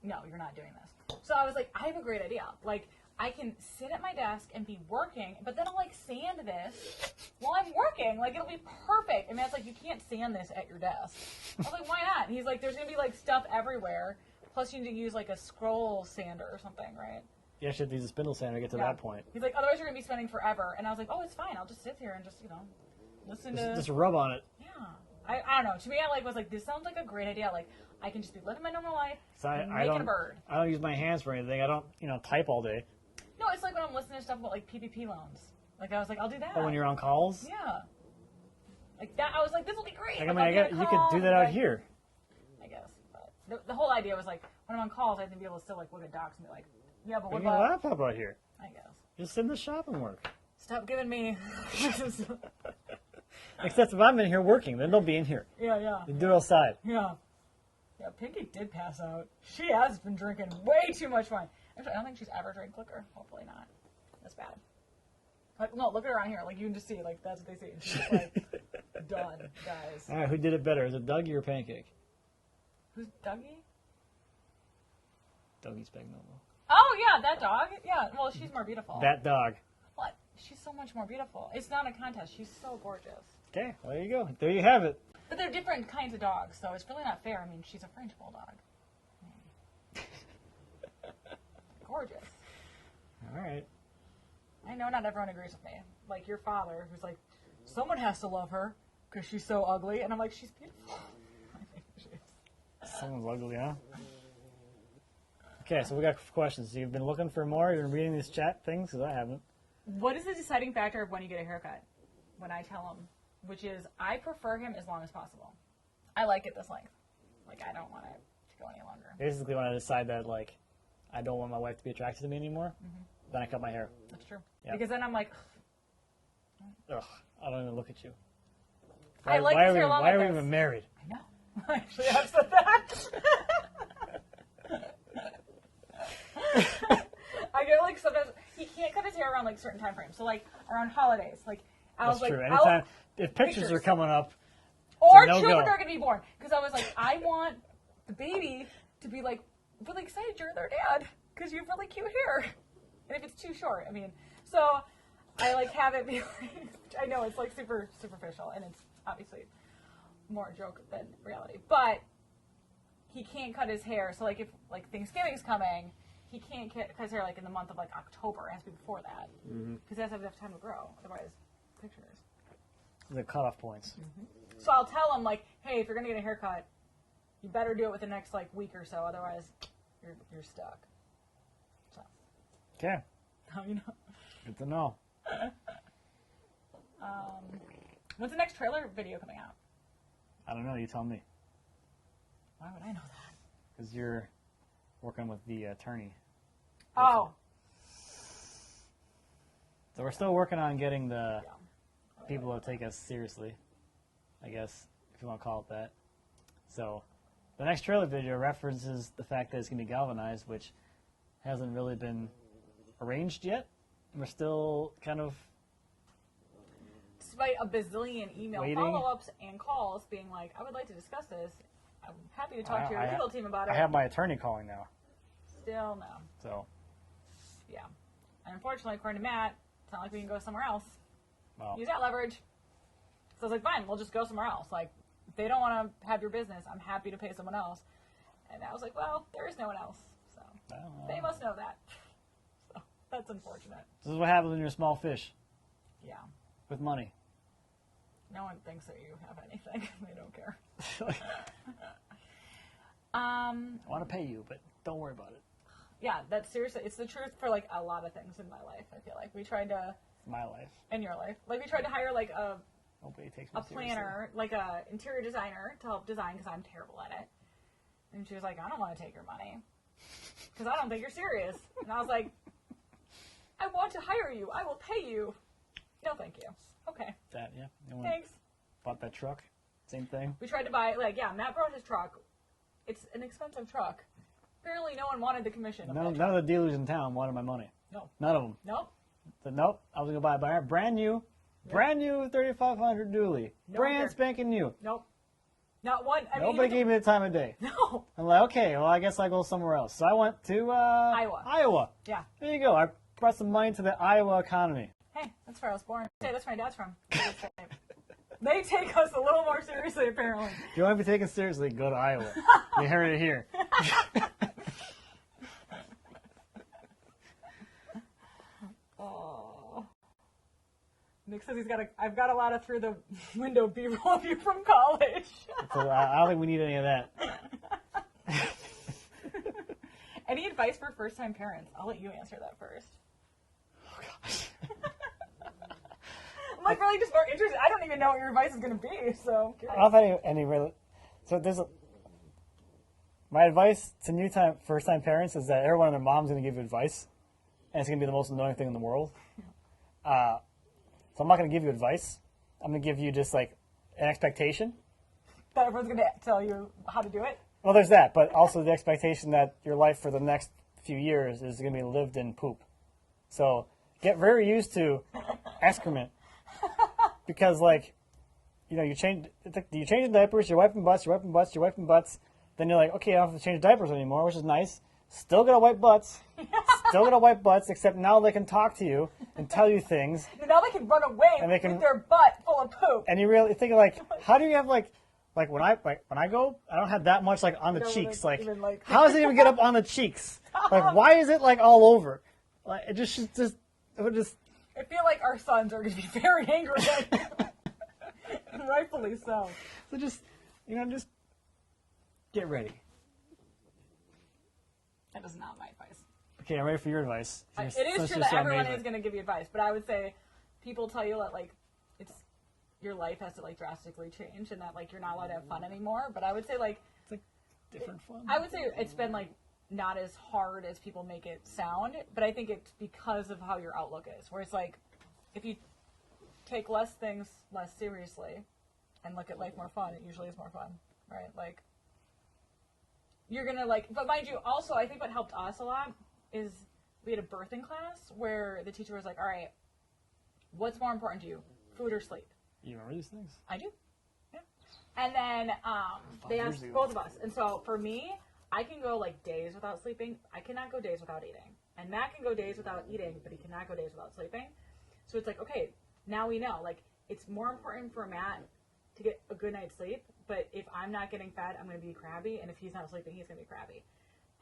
no, you're not doing this. So I was like, I have a great idea. Like, I can sit at my desk and be working, but then I'll, like, sand this while I'm working. Like, it'll be perfect. And Matt's like, you can't sand this at your desk. I was like, why not? And he's like, there's going to be, like, stuff everywhere. Plus, you need to use, like, a scroll sander or something, right? Yeah, I should use a spindle sander to get to Yeah. that point. He's like, otherwise you're going to be spending forever. And I was like, oh, it's fine. I'll just sit here and just, you know, listen to... Just rub on it. Yeah. I don't know. To me, I was like, this sounds like a great idea. Like, I can just be living my normal life, So I making don't, a bird. I don't use my hands for anything. I don't, type all day. No, it's like when I'm listening to stuff about, like, PPP loans. Like, I was like, I'll do that. But when you're on calls, Yeah. Like, that, I was like, this will be great. like, Like, I I'll mean, get a you call, could do that out like- here. I guess. But the whole idea was, like, when I'm on calls, I have to be able to still, like, look at docs and be like, yeah, but You what can get a about... laptop out here. I guess. Just sit in the shop and work. Stop giving me... Except if I'm in here working, then they'll be in here. yeah. You do it outside. Yeah. Yeah, Pancake did pass out. She has been drinking way too much wine. Actually, I don't think she's ever drank liquor. Hopefully not. That's bad. Like, no, look at her on here. Like, you can just see, like, that's what they see. She's like, done, guys. All right, who did it better? Is it Dougie or Pancake? Who's Dougie? Dougie's Spagnuolo. Oh, yeah, that dog. Yeah, well, she's more beautiful. That dog. What? She's so much more beautiful. It's not a contest. She's so gorgeous. Okay, well, there you go. There you have it. But they're different kinds of dogs, so it's really not fair. I mean, she's a French bulldog. Gorgeous. All right. I know not everyone agrees with me. Like your father, who's like, someone has to love her because she's so ugly. And I'm like, she's beautiful. I think she is. Someone's ugly, huh? Okay, so we got questions. You've been looking for more? You've been reading these chat things? Because I haven't. What is the deciding factor of when you get a haircut? When I tell him, which is, I prefer him as long as possible. I like it this length. Like, I don't want it to go any longer. Basically, when I decide that, like, I don't want my wife to be attracted to me anymore, then I cut my hair. That's true. Yeah. Because then I'm like, Ugh, I don't even look at you. I like his hair long why like are we this. even married? I know. Actually, I've said that. I get like sometimes he can't cut his hair around like certain time frames. So like around holidays, like I was That's like, true. Anytime if pictures are coming up, or no children go. are gonna be born, because I was like, I want the baby to be like really excited you're their dad because you have really cute hair, and if it's too short, I mean, so I like have it be like, I know it's like super superficial and it's obviously more a joke than reality, but he can't cut his hair. So like if like Thanksgiving's coming, he can't cut his hair like in the month of like October. It has to be before that because he has to have enough time to grow. Otherwise, pictures. The cutoff points. So I'll tell him like, hey, if you're gonna get a haircut, you better do it within the next like week or so. Otherwise, you're stuck. So Okay. now you know. Good to know. When's the next trailer video coming out? I don't know. You tell me. Why would I know that? Because you're working with the attorney. Oh. So we're still working on getting the Yeah. people to take us seriously, I guess, if you want to call it that. So the next trailer video references the fact that it's going to be galvanized, which hasn't really been arranged yet. We're still kind of Despite a bazillion email waiting. follow-ups and calls being like, I would like to discuss this. I'm happy to talk to your legal team about it. I have my attorney calling now. Still no. So, Yeah. And unfortunately, according to Matt, it's not like we can go somewhere else. well, Use that leverage. So I was like, fine, we'll just go somewhere else. Like, if they don't want to have your business, I'm happy to pay someone else. And I was like, well, there is no one else. So they must know that. So that's unfortunate. this is what happens when you're a small fish Yeah. with money. No one thinks that you have anything. They don't care. I want to pay you, but don't worry about it. Yeah, that's seriously, it's the truth for like a lot of things in my life. I feel like we tried to, My life. in your life, like we tried to hire like Nobody takes me a planner, like a interior designer to help design because I'm terrible at it. And she was like, I don't want to take your money because I don't think you're serious. And I was like, I want to hire you. I will pay you. No, thank you. Okay. That, yeah. Thanks. Bought that truck. Same thing. We tried to buy, like, yeah, Matt brought his truck. It's an expensive truck. Apparently no one wanted the commission of that None truck. of the dealers in town wanted my money. No. None of them. Nope. Said, nope, I was going to buy a brand new 3500 dually. No brand wonder. spanking new. Nope. Not one. I mean, Nobody even gave me the time of day. No. I'm like, okay, well, I guess I go somewhere else. So I went to Iowa. Yeah. There you go. I brought some money to the Iowa economy. Hey, that's where I was born. Hey, that's where my dad's from. They take us a little more seriously, apparently. If you want to be taken seriously, go to Iowa. You heard it here. Oh. Nick says I've got a lot of through the window B-roll of you from college. So I don't think we need any of that. Any advice for first-time parents? I'll let you answer that first. Oh, gosh. I'm like really just more interested. I don't even know what your advice is going to be, so I'm I don't have any really. So my advice to first-time parents is that everyone and their mom's going to give you advice, and it's going to be the most annoying thing in the world. So I'm not going to give you advice. I'm going to give you just like an expectation. that everyone's going to tell you how to do it. Well, there's that, but also the expectation that your life for the next few years is going to be lived in poop. So get very used to excrement, because like, you know, you change the diapers, you're wiping butts. Then you're like, okay, I don't have to change diapers anymore, which is nice. Still gotta wipe butts. Except now they can talk to you and tell you things. Now they can run away And they can- with their butt full of poop. And you really think like, how do you have like when I go, I don't have that much like on the No, cheeks. like, Like, even, like- how does it even get up on the cheeks? Like, why is it like all over? Like, it would just. I feel like our sons are going to be very angry at you. Rightfully so. So just get ready. That is not my advice. Okay, I'm ready for your advice. It is That's true just that so everyone amazing. is going to give you advice, but I would say people tell you that like your life has to like drastically change and that like you're not allowed to have fun anymore. But I would say like It's like different fun. I would say it's been like not as hard as people make it sound, but I think it's because of how your outlook is. Where it's like if you take less things less seriously and look at life more fun, it usually is more fun, right? Like, you're gonna like, but mind you, also, I think what helped us a lot is we had a birthing class where the teacher was like, all right, what's more important to you, food or sleep? You remember these things? I do. Yeah. And then they asked both of us. And so for me, I can go like days without sleeping. I cannot go days without eating. And Matt can go days without eating, but he cannot go days without sleeping. So it's like, okay, now we know. Like, it's more important for Matt to get a good night's sleep. But if I'm not getting fed, I'm going to be crabby. And if he's not sleeping, he's going to be crabby.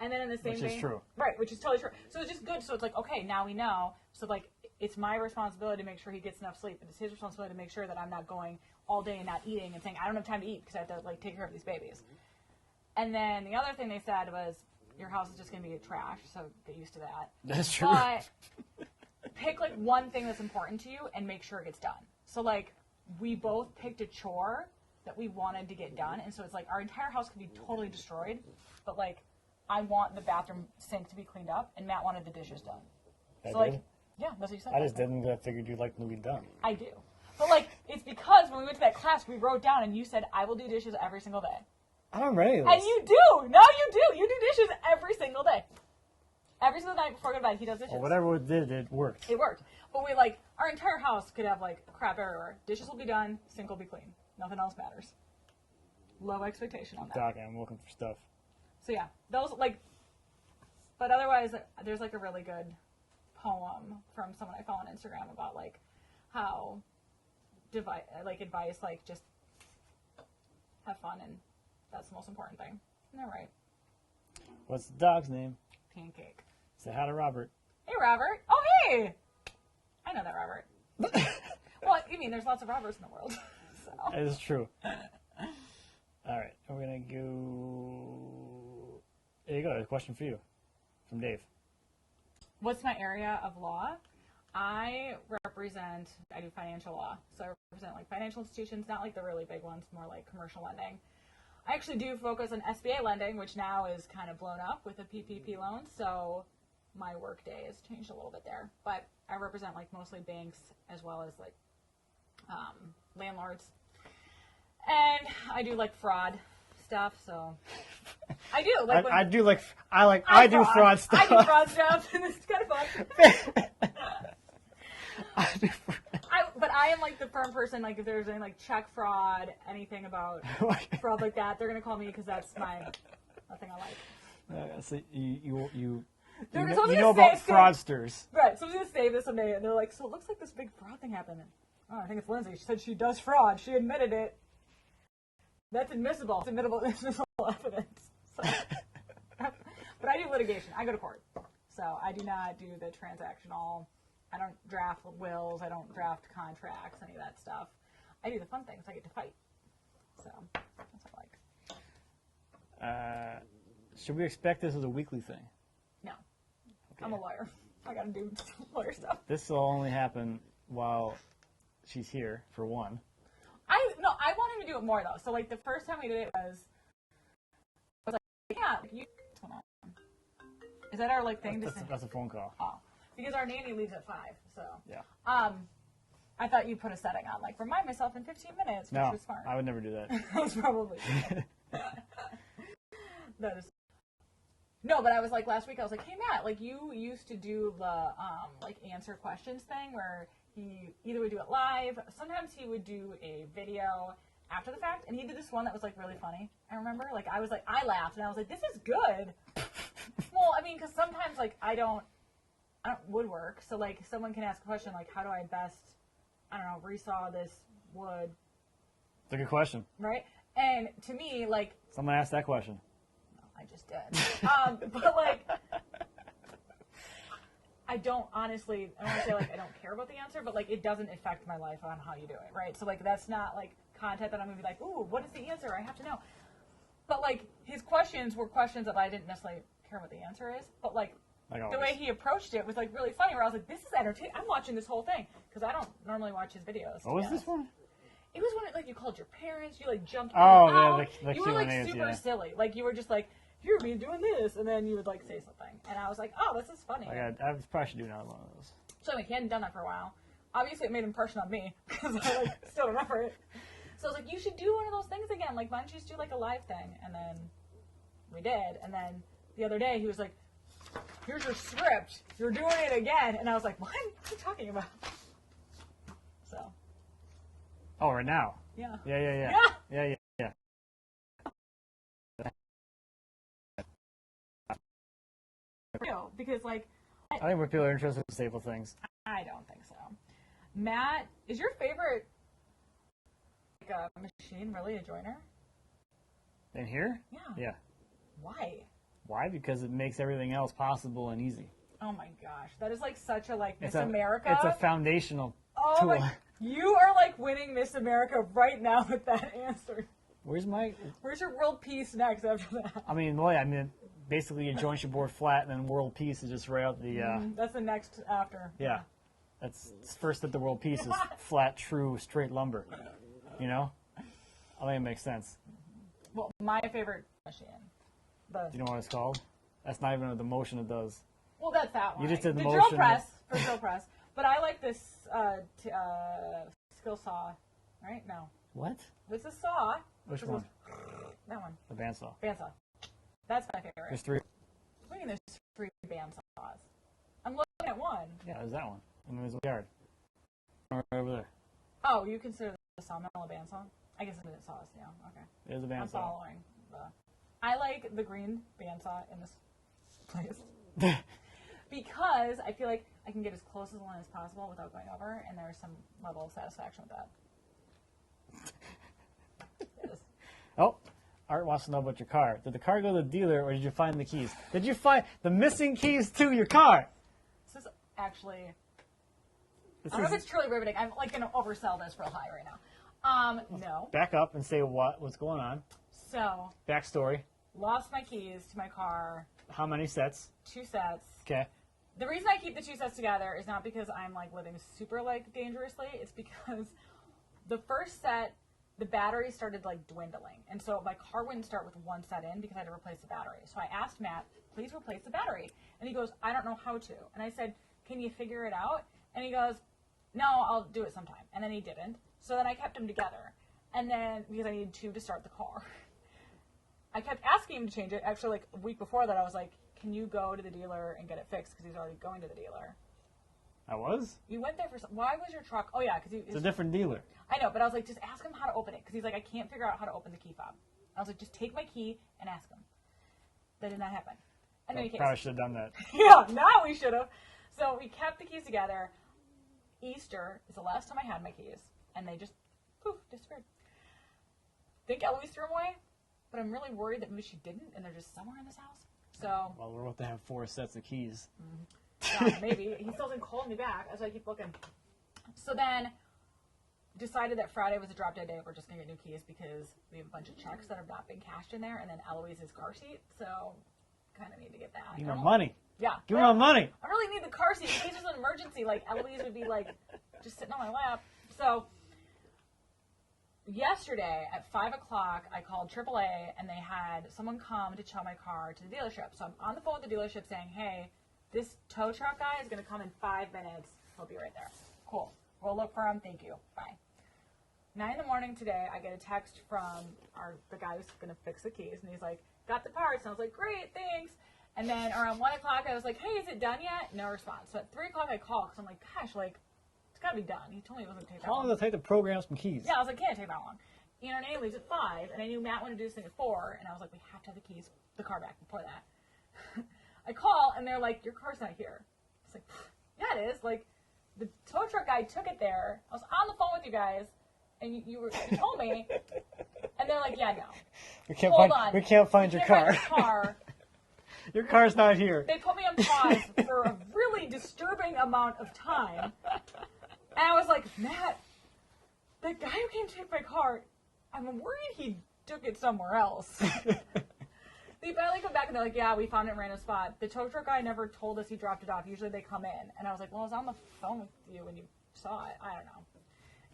And then in the same vein, which is true. Right, which is totally true. So it's just good. So it's like, okay, now we know. So like, it's my responsibility to make sure he gets enough sleep, and it's his responsibility to make sure that I'm not going all day and not eating and saying I don't have time to eat because I have to like take care of these babies. And then the other thing they said was, your house is just going to be trash, so get used to that. That's true. But pick like one thing that's important to you and make sure it gets done. So like, we both picked a chore that we wanted to get done, and so it's like our entire house could be totally destroyed, but like, I want the bathroom sink to be cleaned up, and Matt wanted the dishes done. So like, yeah, that's what you said. I just didn't. I figured you'd like them to be done. I do. But like, it's because when we went to that class, we wrote down, and you said, I will do dishes every single day. I don't remember any of this. And you do! Now you do! You do dishes every single day. Every single night before going to bed, he does dishes. Well, whatever we did, it worked. It worked. But we like, our entire house could have like crap everywhere. Dishes will be done, sink will be clean. Nothing else matters. Low expectation on that. Doc, I'm looking for stuff. So yeah, those like, but otherwise, there's like a really good poem from someone I follow on Instagram about like how advice like just have fun, and that's the most important thing. Isn't that right? What's the dog's name? Pancake. Say hi to Robert. Hey, Robert. Oh, hey! I know that Robert. Well, I mean, there's lots of Roberts in the world. So. That is true. All right, we're going to go... There you go, a question for you from Dave. What's my area of law? I do financial law. So I represent like financial institutions, not like the really big ones, more like commercial lending. I actually do focus on SBA lending, which now is kind of blown up with the PPP loans. So my work day has changed a little bit there. But I represent like mostly banks as well as like landlords. And I do like fraud stuff, so I do like I do fraud stuff. I do fraud stuff, and it's kind of fun. But I am like the firm person. Like if there's any like check fraud, anything about fraud like that, they're gonna call me because that's the thing I like. So you They're know about fraudsters, right? Someone's gonna say this someday, and they're like, "So it looks like this big fraud thing happened." Oh, I think it's Lindsay. She said she does fraud. She admitted it. That's admissible. It's admissible evidence. So. But I do litigation. I go to court. So I do not do the transactional. I don't draft wills. I don't draft contracts, any of that stuff. I do the fun things. I get to fight. So that's what I like. Should we expect this as a weekly thing? No. Okay. I'm a lawyer. I got to do lawyer stuff. This will only happen while she's here, for one. I want him to do it more though. So like the first time we did it was like, yeah, what's going on? Is that our like thing? That's a phone call. Oh, because our nanny leaves at 5. So yeah. I thought you put a setting on like remind myself in 15 minutes, which was smart. I would never do that. That was probably that is. No, but I was like last week. I was like, hey Matt, like you used to do the like answer questions thing where he either would do it live. Sometimes he would do a video after the fact, and he did this one that was like really funny. I remember, like I laughed, and I was like, this is good. Well, I mean, because sometimes like I don't woodwork, so like someone can ask a question like, how do I best, I don't know, resaw this wood? It's a good question, right? And to me, like someone asked that question. I just did. But like, I don't want to say like I don't care about the answer, but like it doesn't affect my life on how you do it, right? So like that's not like content that I'm gonna be like, ooh, what is the answer? I have to know. But like his questions were questions that I didn't necessarily care what the answer is, but like the way he approached it was like really funny. Where I was like, this is entertaining. I'm watching this whole thing because I don't normally watch his videos. What was this one? It was when like you called your parents, you like jumped. Oh yeah, the you were like Q&As, super silly. Like you were just like, hear me doing this, and then you would like say something, and I was like, oh, this is funny. I probably should do another one of those. So anyway, he hadn't done that for a while. obviously it made an impression on me because I like still remember it. So I was like, you should do one of those things again. Like, why don't you just do like a live thing? And then we did. And then the other day he was like, here's your script. You're doing it again. And I was like, what? What are you talking about? So. Oh, right now. Yeah. Yeah. Because like, I think more people are interested in staple things. I don't think so. Matt, is your favorite like a machine really a joiner? In here? Yeah. Yeah. Why? Why? Because it makes everything else possible and easy. Oh my gosh, that is like such a like Miss America. It's a foundational oh tool. My, you are like winning Miss America right now with that answer. Where's your world peace next after that? I mean, well, basically you joint your board flat and then world peace is just right out the... that's the next after. Yeah. That's first at the world peace is flat, true, straight lumber. You know? I think it makes sense. Well, my favorite machine. Do you know what it's called? That's not even the motion it does. Well, that's that one. You just did the drill motion. Press, for drill press. But I like this skill saw, right? No. What? This is saw. Which one? That one. The bandsaw. Bandsaw. That's my favorite. There's three. I mean, there's 3 bandsaws. I'm looking at one. Yeah, there's that one. And then there's a yard. Right over there. Oh, you consider the Sawmill a bandsaw? I guess it saws, yeah. Okay. There's a bandsaw. I'm following. I like the green bandsaw in this place. Because I feel like I can get as close as one as possible without going over, and there's some level of satisfaction with that. Yes. Oh, Art wants to know about your car. Did the car go to the dealer, or did you find the keys? Did you find the missing keys to your car? This is actually... I don't know if it's truly riveting. I'm like going to oversell this real high right now. No. Back up and say what's going on. So... Backstory. Lost my keys to my car. How many sets? 2 sets. Okay. The reason I keep the 2 sets together is not because I'm like living super like dangerously. It's because the first set, the battery started like dwindling, and so my car wouldn't start with 1 set in because I had to replace the battery. So I asked Matt, please replace the battery, and he goes, I don't know how to. And I said, can you figure it out? And he goes, no, I'll do it sometime. And then he didn't. So then I kept them together, and then because I needed 2 to start the car. I kept asking him to change it. Actually, like a week before that, I was like, can you go to the dealer and get it fixed? Because he's already going to the dealer. I was? You went there for some... Why was your truck... Oh, yeah, because it's a different dealer. I know, but I was like, just ask him how to open it. Because he's like, I can't figure out how to open the key fob. I was like, just take my key and ask him. That did not happen. In any case. Probably should have done that. Yeah, now we should have. So we kept the keys together. Easter is the last time I had my keys. And they just, poof, disappeared. Think Eloise threw them away? But I'm really worried that maybe she didn't, and they're just somewhere in this house. So. Well, we're about to have 4 sets of keys. Yeah, maybe. He still hasn't called me back. That's why I keep looking. So then, decided that Friday was a drop dead day. We're just going to get new keys because we have a bunch of checks that have not been cashed in there, and then Eloise's car seat. So, kind of need to get that. Give me my money. Yeah. Give me my money. I really need the car seat in case there's an emergency. Like, Eloise would be, like, just sitting on my lap. So, yesterday at 5 o'clock, I called AAA, and they had someone come to tow my car to the dealership. So I'm on the phone with the dealership saying, hey, this tow truck guy is going to come in 5 minutes. He'll be right there. Cool. We'll look for him. Thank you. Bye. 9 in the morning today, I get a text from the guy who's going to fix the keys, and he's like, got the parts. And I was like, great, thanks. And then around 1 o'clock, I was like, hey, is it done yet? No response. So at 3 o'clock, I called because I'm like, gosh, like, it's got to be done. He told me it wasn't going to take that How long long. does it take to program some keys? Yeah, I was like, can't take that long. You know, and he leaves at 5, and I knew Matt wanted to do this thing at 4, and I was like, we have to have the car back before that. I call, and they're like, your car's not here. It's like, yeah, it is. Like, the tow truck guy took it there. I was on the phone with you guys, and you told me, and they're like, yeah, no. We can't find your car. Car. Your car's not here. They put me on pause for a really disturbing amount of time, and I was like, Matt, the guy who came to take my car, I'm worried he took it somewhere else. They finally come back and they're like, yeah, we found it in a random spot. The tow truck guy never told us he dropped it off. Usually they come in. And I was like, well, I was on the phone with you when you saw it. I don't know.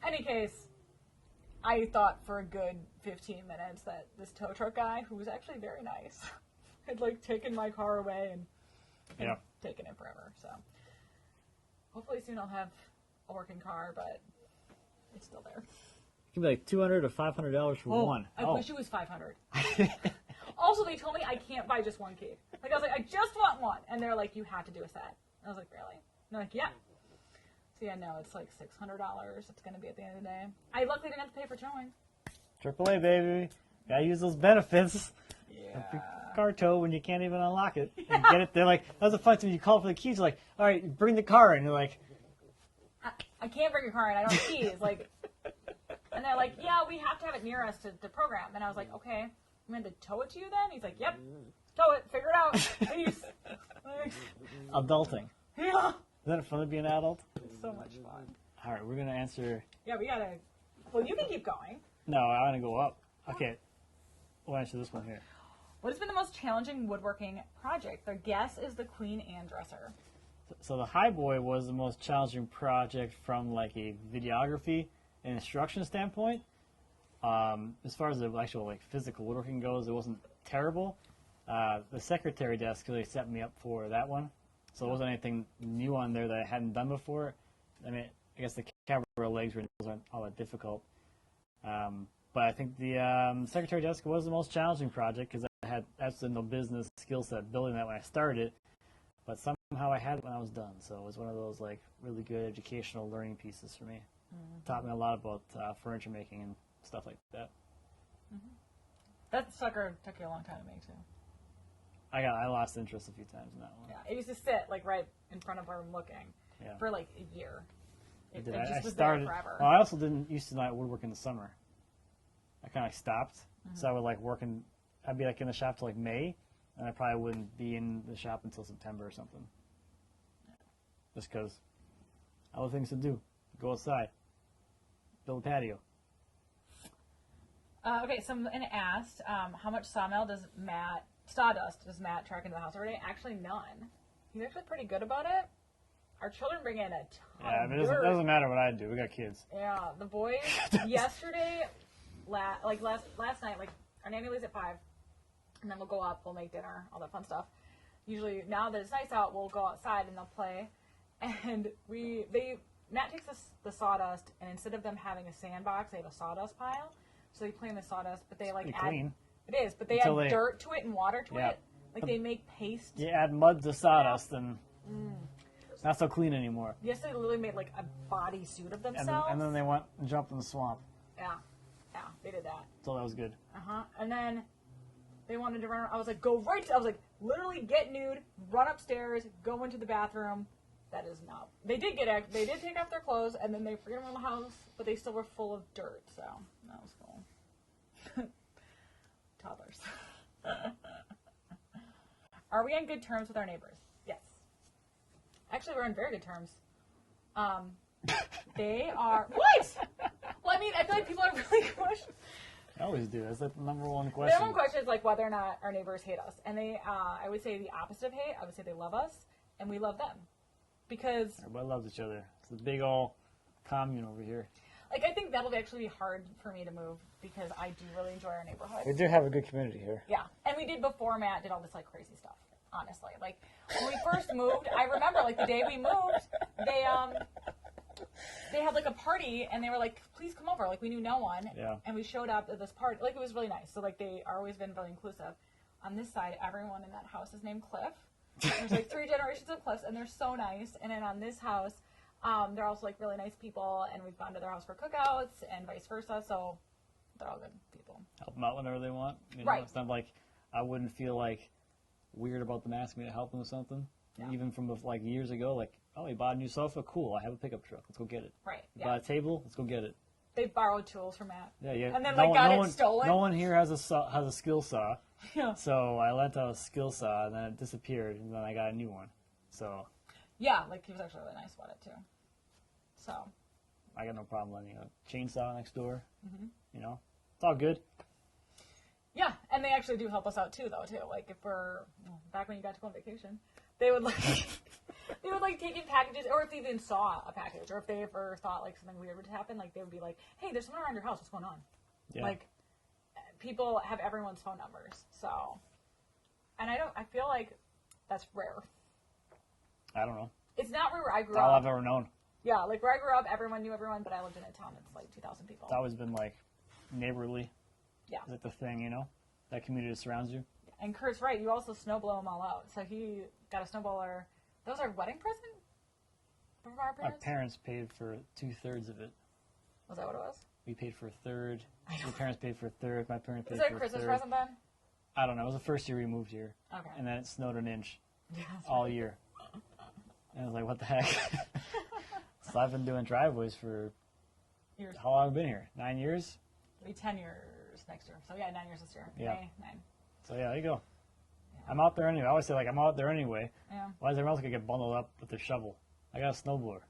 Any case, I thought for a good 15 minutes that this tow truck guy, who was actually very nice, had like taken my car away and taken it forever. So hopefully soon I'll have a working car, but it's still there. It can be like $200 to $500 for one. I wish it was $500. Also, they told me I can't buy just one key. Like, I was like, I just want one. And they're like, you have to do a set. And I was like, really? And they're like, yeah. So, yeah, no, it's like $600. It's going to be at the end of the day. I luckily didn't have to pay for towing. AAA, baby. Gotta use those benefits. Yeah. Your car tow when you can't even unlock it. And get it. They're like, that was the fun thing. You call for the keys. You're like, all right, bring the car in. You're like, I can't bring a car in. I don't have keys. Like, and they're like, yeah, we have to have it near us to program. And I was like, okay. I'm going to tow it to you then? He's like, yep. Tow it. Figure it out. Please. Like, adulting. yeah. Isn't it fun to be an adult? It's so much fun. All right, we're going to answer. Yeah, we got to. Well, you can keep going. No, I want to go up. Okay. We'll answer this one here. What has been the most challenging woodworking project? Their guess is the queen and dresser. So the Highboy was the most challenging project from like a videography and instruction standpoint. As far as the actual like physical woodworking goes, it wasn't terrible. The secretary desk really set me up for that one, so it wasn't anything new on there that I hadn't done before. I mean, I guess the camera legs weren't all that difficult, but I think the secretary desk was the most challenging project because I had absolutely no business skill set building that when I started, but somehow I had it when I was done. So it was one of those like really good educational learning pieces for me. Mm-hmm. Taught me a lot about furniture making and stuff like that. Mm-hmm. That sucker took you a long time to make too. I lost interest a few times in that one. Yeah, it used to sit like right in front of her looking for like a year. It just I was started, there forever. well, I also didn't used to not woodwork in the summer. I kind of like stopped, so I would like work in. I'd be like in the shop till like May, and I probably wouldn't be in the shop until September or something. Just because other things to do. Go outside, build a patio. Okay, someone asked, how much sawdust does Matt track into the house every day? Actually, none. He's actually pretty good about it. Our children bring in a ton Yeah, of it doesn't matter what I do. We got kids. Yeah, the boys, yesterday, last night, like, our nanny leaves at 5, and then we'll go up, we'll make dinner, all that fun stuff. Usually, now that it's nice out, we'll go outside and they'll play. And Matt takes the sawdust, and instead of them having a sandbox, they have a sawdust pile. So they play in the sawdust, but they like add. Clean. It is, but they add dirt to it and water to it. Like they make paste. You add mud to sawdust, and it's not so clean anymore. Yes, they literally made like a bodysuit of themselves. And then they went and jumped in the swamp. Yeah, they did that. So that was good. And then they wanted to run. I was like, go right. I was like, literally get nude, run upstairs, go into the bathroom. That is not. They did take off their clothes, and then they freed them around the house, but they still were full of dirt. So that was cool. Toddlers. Are we on good terms with our neighbors? Yes. Actually, we're on very good terms. They are what? Well, I mean, I feel like people are really questioning. I always do. That's like the number one The question. number one question is like whether or not our neighbors hate us, and they. I would say the opposite of hate. I would say they love us, and we love them. Because everybody loves each other. It's a big old commune over here. Like, I think that'll actually be hard for me to move because I do really enjoy our neighborhood. We do have a good community here. Yeah, and we did before Matt did all this like crazy stuff. Honestly, like when we first moved, I remember like the day we moved, they had like a party and they were like, "Please come over." Like we knew no one, and we showed up at this party. Like it was really nice. So like they are always been really inclusive. On this side, everyone in that house is named Cliff. There's like 3 generations of Cliffs, and they're so nice. And then on this house, they're also like really nice people, and we've gone to their house for cookouts and vice versa. So they're all good people. Help them out whenever they want. You know? Right. It's not like I wouldn't feel like weird about them asking me to help them with something. Yeah. Even from like years ago, like, oh, you bought a new sofa? Cool. I have a pickup truck. Let's go get it. Right. You bought a table? Let's go get it. They borrowed tools from Matt. Yeah. And then got it stolen. No one here has a skill saw. Yeah. So I lent out a skill saw, and then it disappeared, and then I got a new one. So. Yeah, like he was actually really nice about it too. So. I got no problem lending a chainsaw next door. Mm-hmm. You know, it's all good. Yeah, and they actually do help us out too, though. Like if back when you got to go on vacation, they would like take in packages, or if they even saw a package, or if they ever thought like something weird would happen, like they would be like, "Hey, there's someone around your house. What's going on?" Yeah. Like. People have everyone's phone numbers, so, and I feel like that's rare. I don't know. It's not where I grew up. All up. I've ever known. Yeah, like where I grew up, everyone knew everyone, but I lived in a town that's like 2,000 people. It's always been like neighborly. Yeah. Is it the thing, you know? That community surrounds you. And Kurt's right. You also snow blow them all out. So he got a snowblower. That was our wedding present from our Our parents. parents paid for 2/3 of it. Was that what it was? We paid for a third. Your parents paid for a third. My parents paid Was it for a a Christmas third. present then? I don't know. It was the first year we moved here. Okay. And then it snowed an inch Yeah, all year. And I was like, what the heck? So I've been doing driveways for, Years. how long have I been here? 9 years? It'll be 10 years next year. So yeah, 9 years this year. Yeah. May 9. So yeah, there you go. Yeah. I'm out there anyway. I always say, like, I'm out there anyway. Yeah. Why is everyone else going to get bundled up with their shovel? I got a snowblower.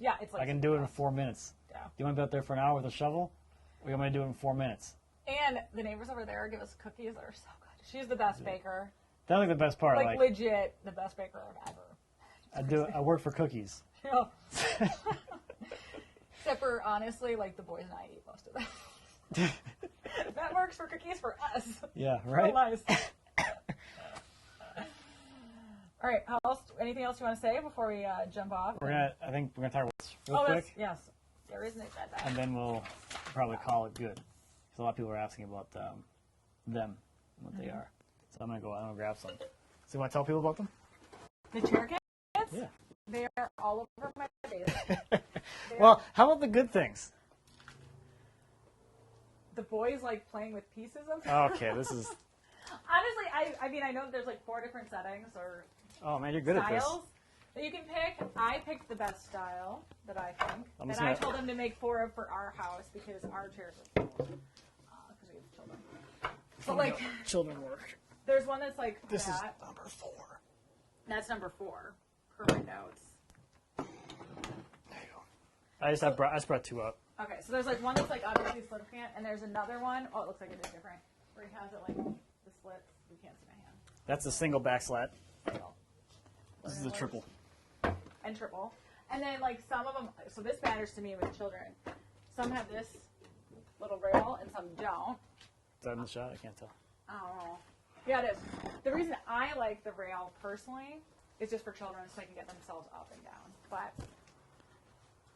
Yeah, it's like I can do it in 4 minutes. Yeah. Do you want to be out there for an hour with a shovel? Or you want me to do it in 4 minutes? And the neighbors over there give us cookies that are so good. She's the best baker. That's like the best part. Like legit the best baker ever. I work for cookies. Yeah. Except for, honestly, like, the boys and I eat most of them. That works for cookies for us. Yeah, right? Real nice. All right, anything else you want to say before we jump off? I think we're gonna talk about this real Oh, quick, yes. There is an agenda. and then we'll probably call it good. Because a lot of people are asking about them and what they are. So I'm gonna grab some. So you want to tell people about them? The chair kits? Yeah. They are all over my face. Well, how about the good things? The boys like playing with pieces of them. Okay, this is. Honestly, I mean, I know that there's like 4 different settings or Oh man, you're good at this. styles that you can pick. I picked the best style that I think. I'm And just I gonna- told them to make 4 for our house because our chairs are full. Because we have children. But like, Children work. there's one that's like This is that. number 4. That's number 4 per my notes. There you go. I just brought 2 up. Okay, so there's like one that's like obviously split can, and there's another one. Oh, it looks like it is different. Where he has it like the slits. You can't see my hand. That's a single back slat. Single. This is a triple. And triple. And then like some of them. So this matters to me with children. Some have this little rail, and some don't. Is that in the shot? I can't tell. I don't know. Yeah, it is. The reason I like the rail personally is just for children, so they can get themselves up and down. But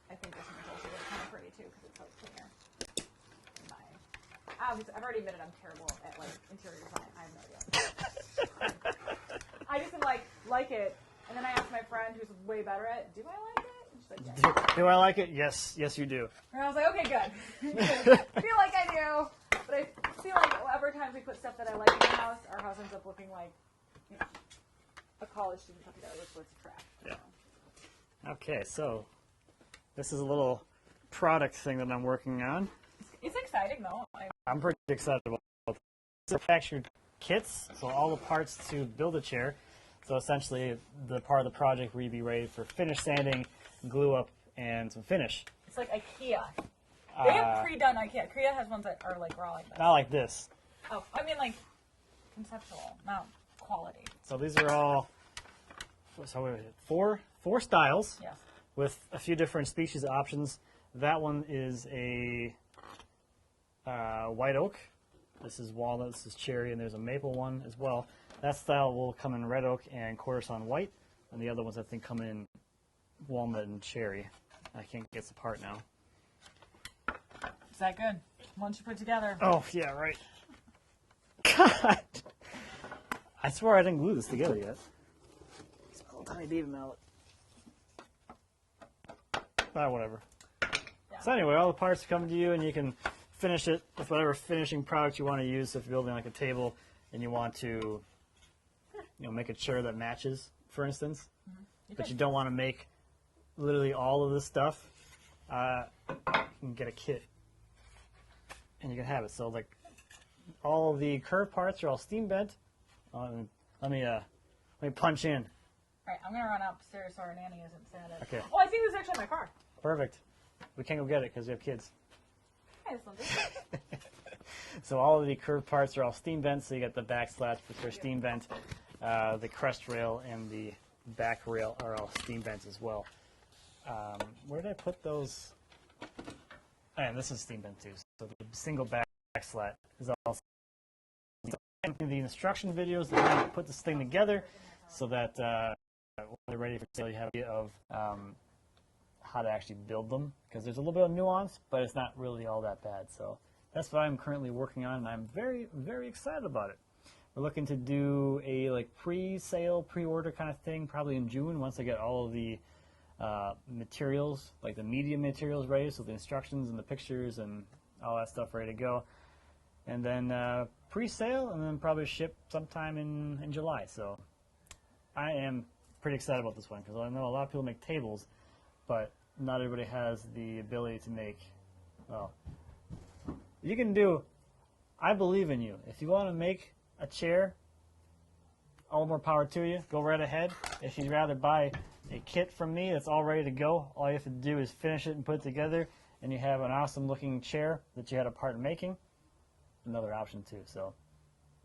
I think this one's also kind of pretty too because it's so clear. I've already admitted I'm terrible at like interior design. I have no idea. I just like it, and then I asked my friend who's way better at it, "Do I like it?" And she's like, "Yes." Do I like it? Yes. Yes, you do. And I was like, "Okay, good." I feel like I do, but I feel like every time we put stuff that I like in the house, our house ends up looking like a college student put together with loads of trash. Yeah. Okay, so this is a little product thing that I'm working on. It's exciting though. I'm pretty excited about it. These are manufactured kits, so all the parts to build a chair. So essentially, the part of the project where you'd be ready for finish sanding, glue up, and some finish. It's like IKEA. They have pre-done IKEA. IKEA has ones that are like raw like this. Not like this. Oh, I mean like conceptual, not quality. So these are all four styles Yes. with a few different species options. That one is a white oak. This is walnut. This is cherry, and there's a maple one as well. That style will come in red oak and quarter sawn white, and the other ones I think come in walnut and cherry. I can't get this apart now. Is that good? Once you put together. Oh yeah, right. God, I swear I didn't glue this together yet. It's a little tiny baby mallet. Whatever. Yeah. So anyway, all the parts come to you, and you can finish it with whatever finishing product you want to use. So if you're building like a table and you want to, make a chair that matches, for instance, but you don't want to make literally all of this stuff, you can get a kit, and you can have it. So like, all the curved parts are all steam bent. Let me punch in. All right, I'm gonna run upstairs so our nanny isn't sad. Okay. Oh, I think this is actually my car. Perfect. We can't go get it because we have kids. Hey, this So all of the curved parts are all steam bent, so you got the back slats which are steam bent. The crest rail and the back rail are all steam bent as well. Where did I put those? And this is steam bent too. So the single back slat is also in the instruction videos that how to put this thing together so that when they're ready for sale, you have an idea of how to actually build them, because there's a little bit of nuance, but it's not really all that bad. So that's what I'm currently working on, and I'm very, very excited about it. We're looking to do a like pre-sale, pre-order kind of thing, probably in June, once I get all of the materials, like the media materials ready, so the instructions and the pictures and all that stuff ready to go. And then pre-sale, and then probably ship sometime in July. So I am pretty excited about this one, because I know a lot of people make tables, but not everybody has the ability to make, well, you can do, I believe in you. If you want to make a chair, all more power to you. Go right ahead. If you'd rather buy a kit from me that's all ready to go, all you have to do is finish it and put it together, and you have an awesome looking chair that you had a part in making. Another option too. So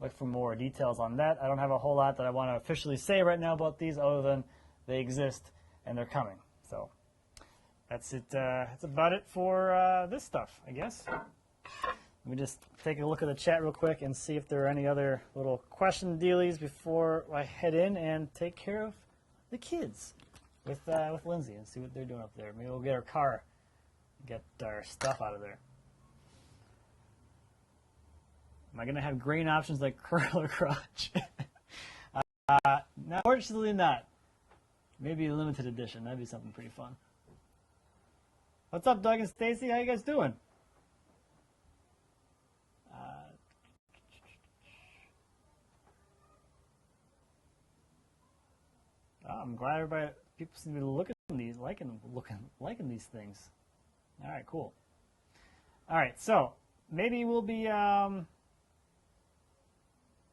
look for more details on that. I don't have a whole lot that I want to officially say right now about these, other than they exist and they're coming. So that's it. That's about it for this stuff, I guess. Let me just take a look at the chat real quick and see if there are any other little question dealies before I head in and take care of the kids with Lindsay and see what they're doing up there. Maybe we'll get our car, get our stuff out of there. Am I going to have grain options like curl or crotch? No, unfortunately not. Maybe a limited edition. That'd be something pretty fun. What's up, Doug and Stacy? How you guys doing? I'm glad everybody, people seem to be looking at these, liking these things. All right, cool. All right, so maybe we'll be,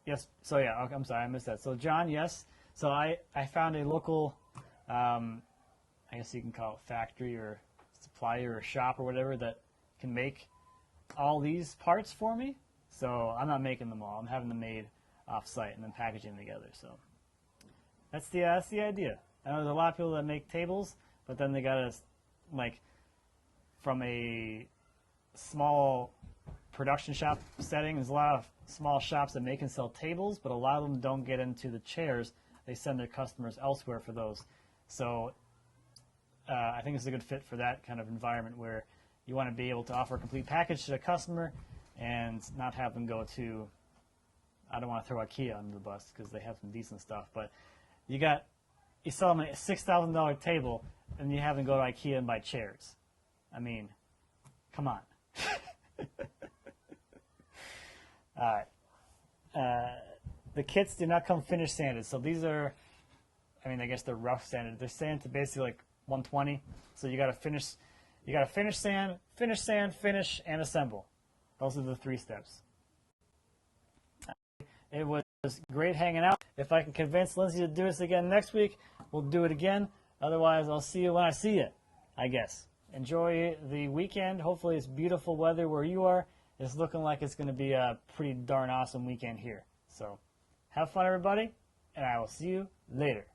yes. So yeah, okay, I'm sorry, I missed that. So John, yes. So I found a local, I guess you can call it factory or supplier or shop or whatever that can make all these parts for me. So I'm not making them all. I'm having them made off-site and then packaging them together. So that's the idea. I know there's a lot of people that make tables, but then they gotta, like, from a small production shop setting, there's a lot of small shops that make and sell tables, but a lot of them don't get into the chairs. They send their customers elsewhere for those. So I think it's a good fit for that kind of environment where you want to be able to offer a complete package to the customer and not have them go to, I don't want to throw IKEA under the bus because they have some decent stuff, but you sell them a $6,000 table and you have them go to IKEA and buy chairs. I mean, come on. All right. The kits do not come finished sanded, so these are, I mean, I guess they're rough sanded. They're sanded to basically like 120. So you got to finish sand, finish, and assemble. Those are the 3 steps. It was great hanging out. If I can convince Lindsay to do this again next week, we'll do it again. Otherwise, I'll see you when I see you, I guess. Enjoy the weekend. Hopefully it's beautiful weather where you are. It's looking like it's going to be a pretty darn awesome weekend here. So have fun, everybody, and I will see you later.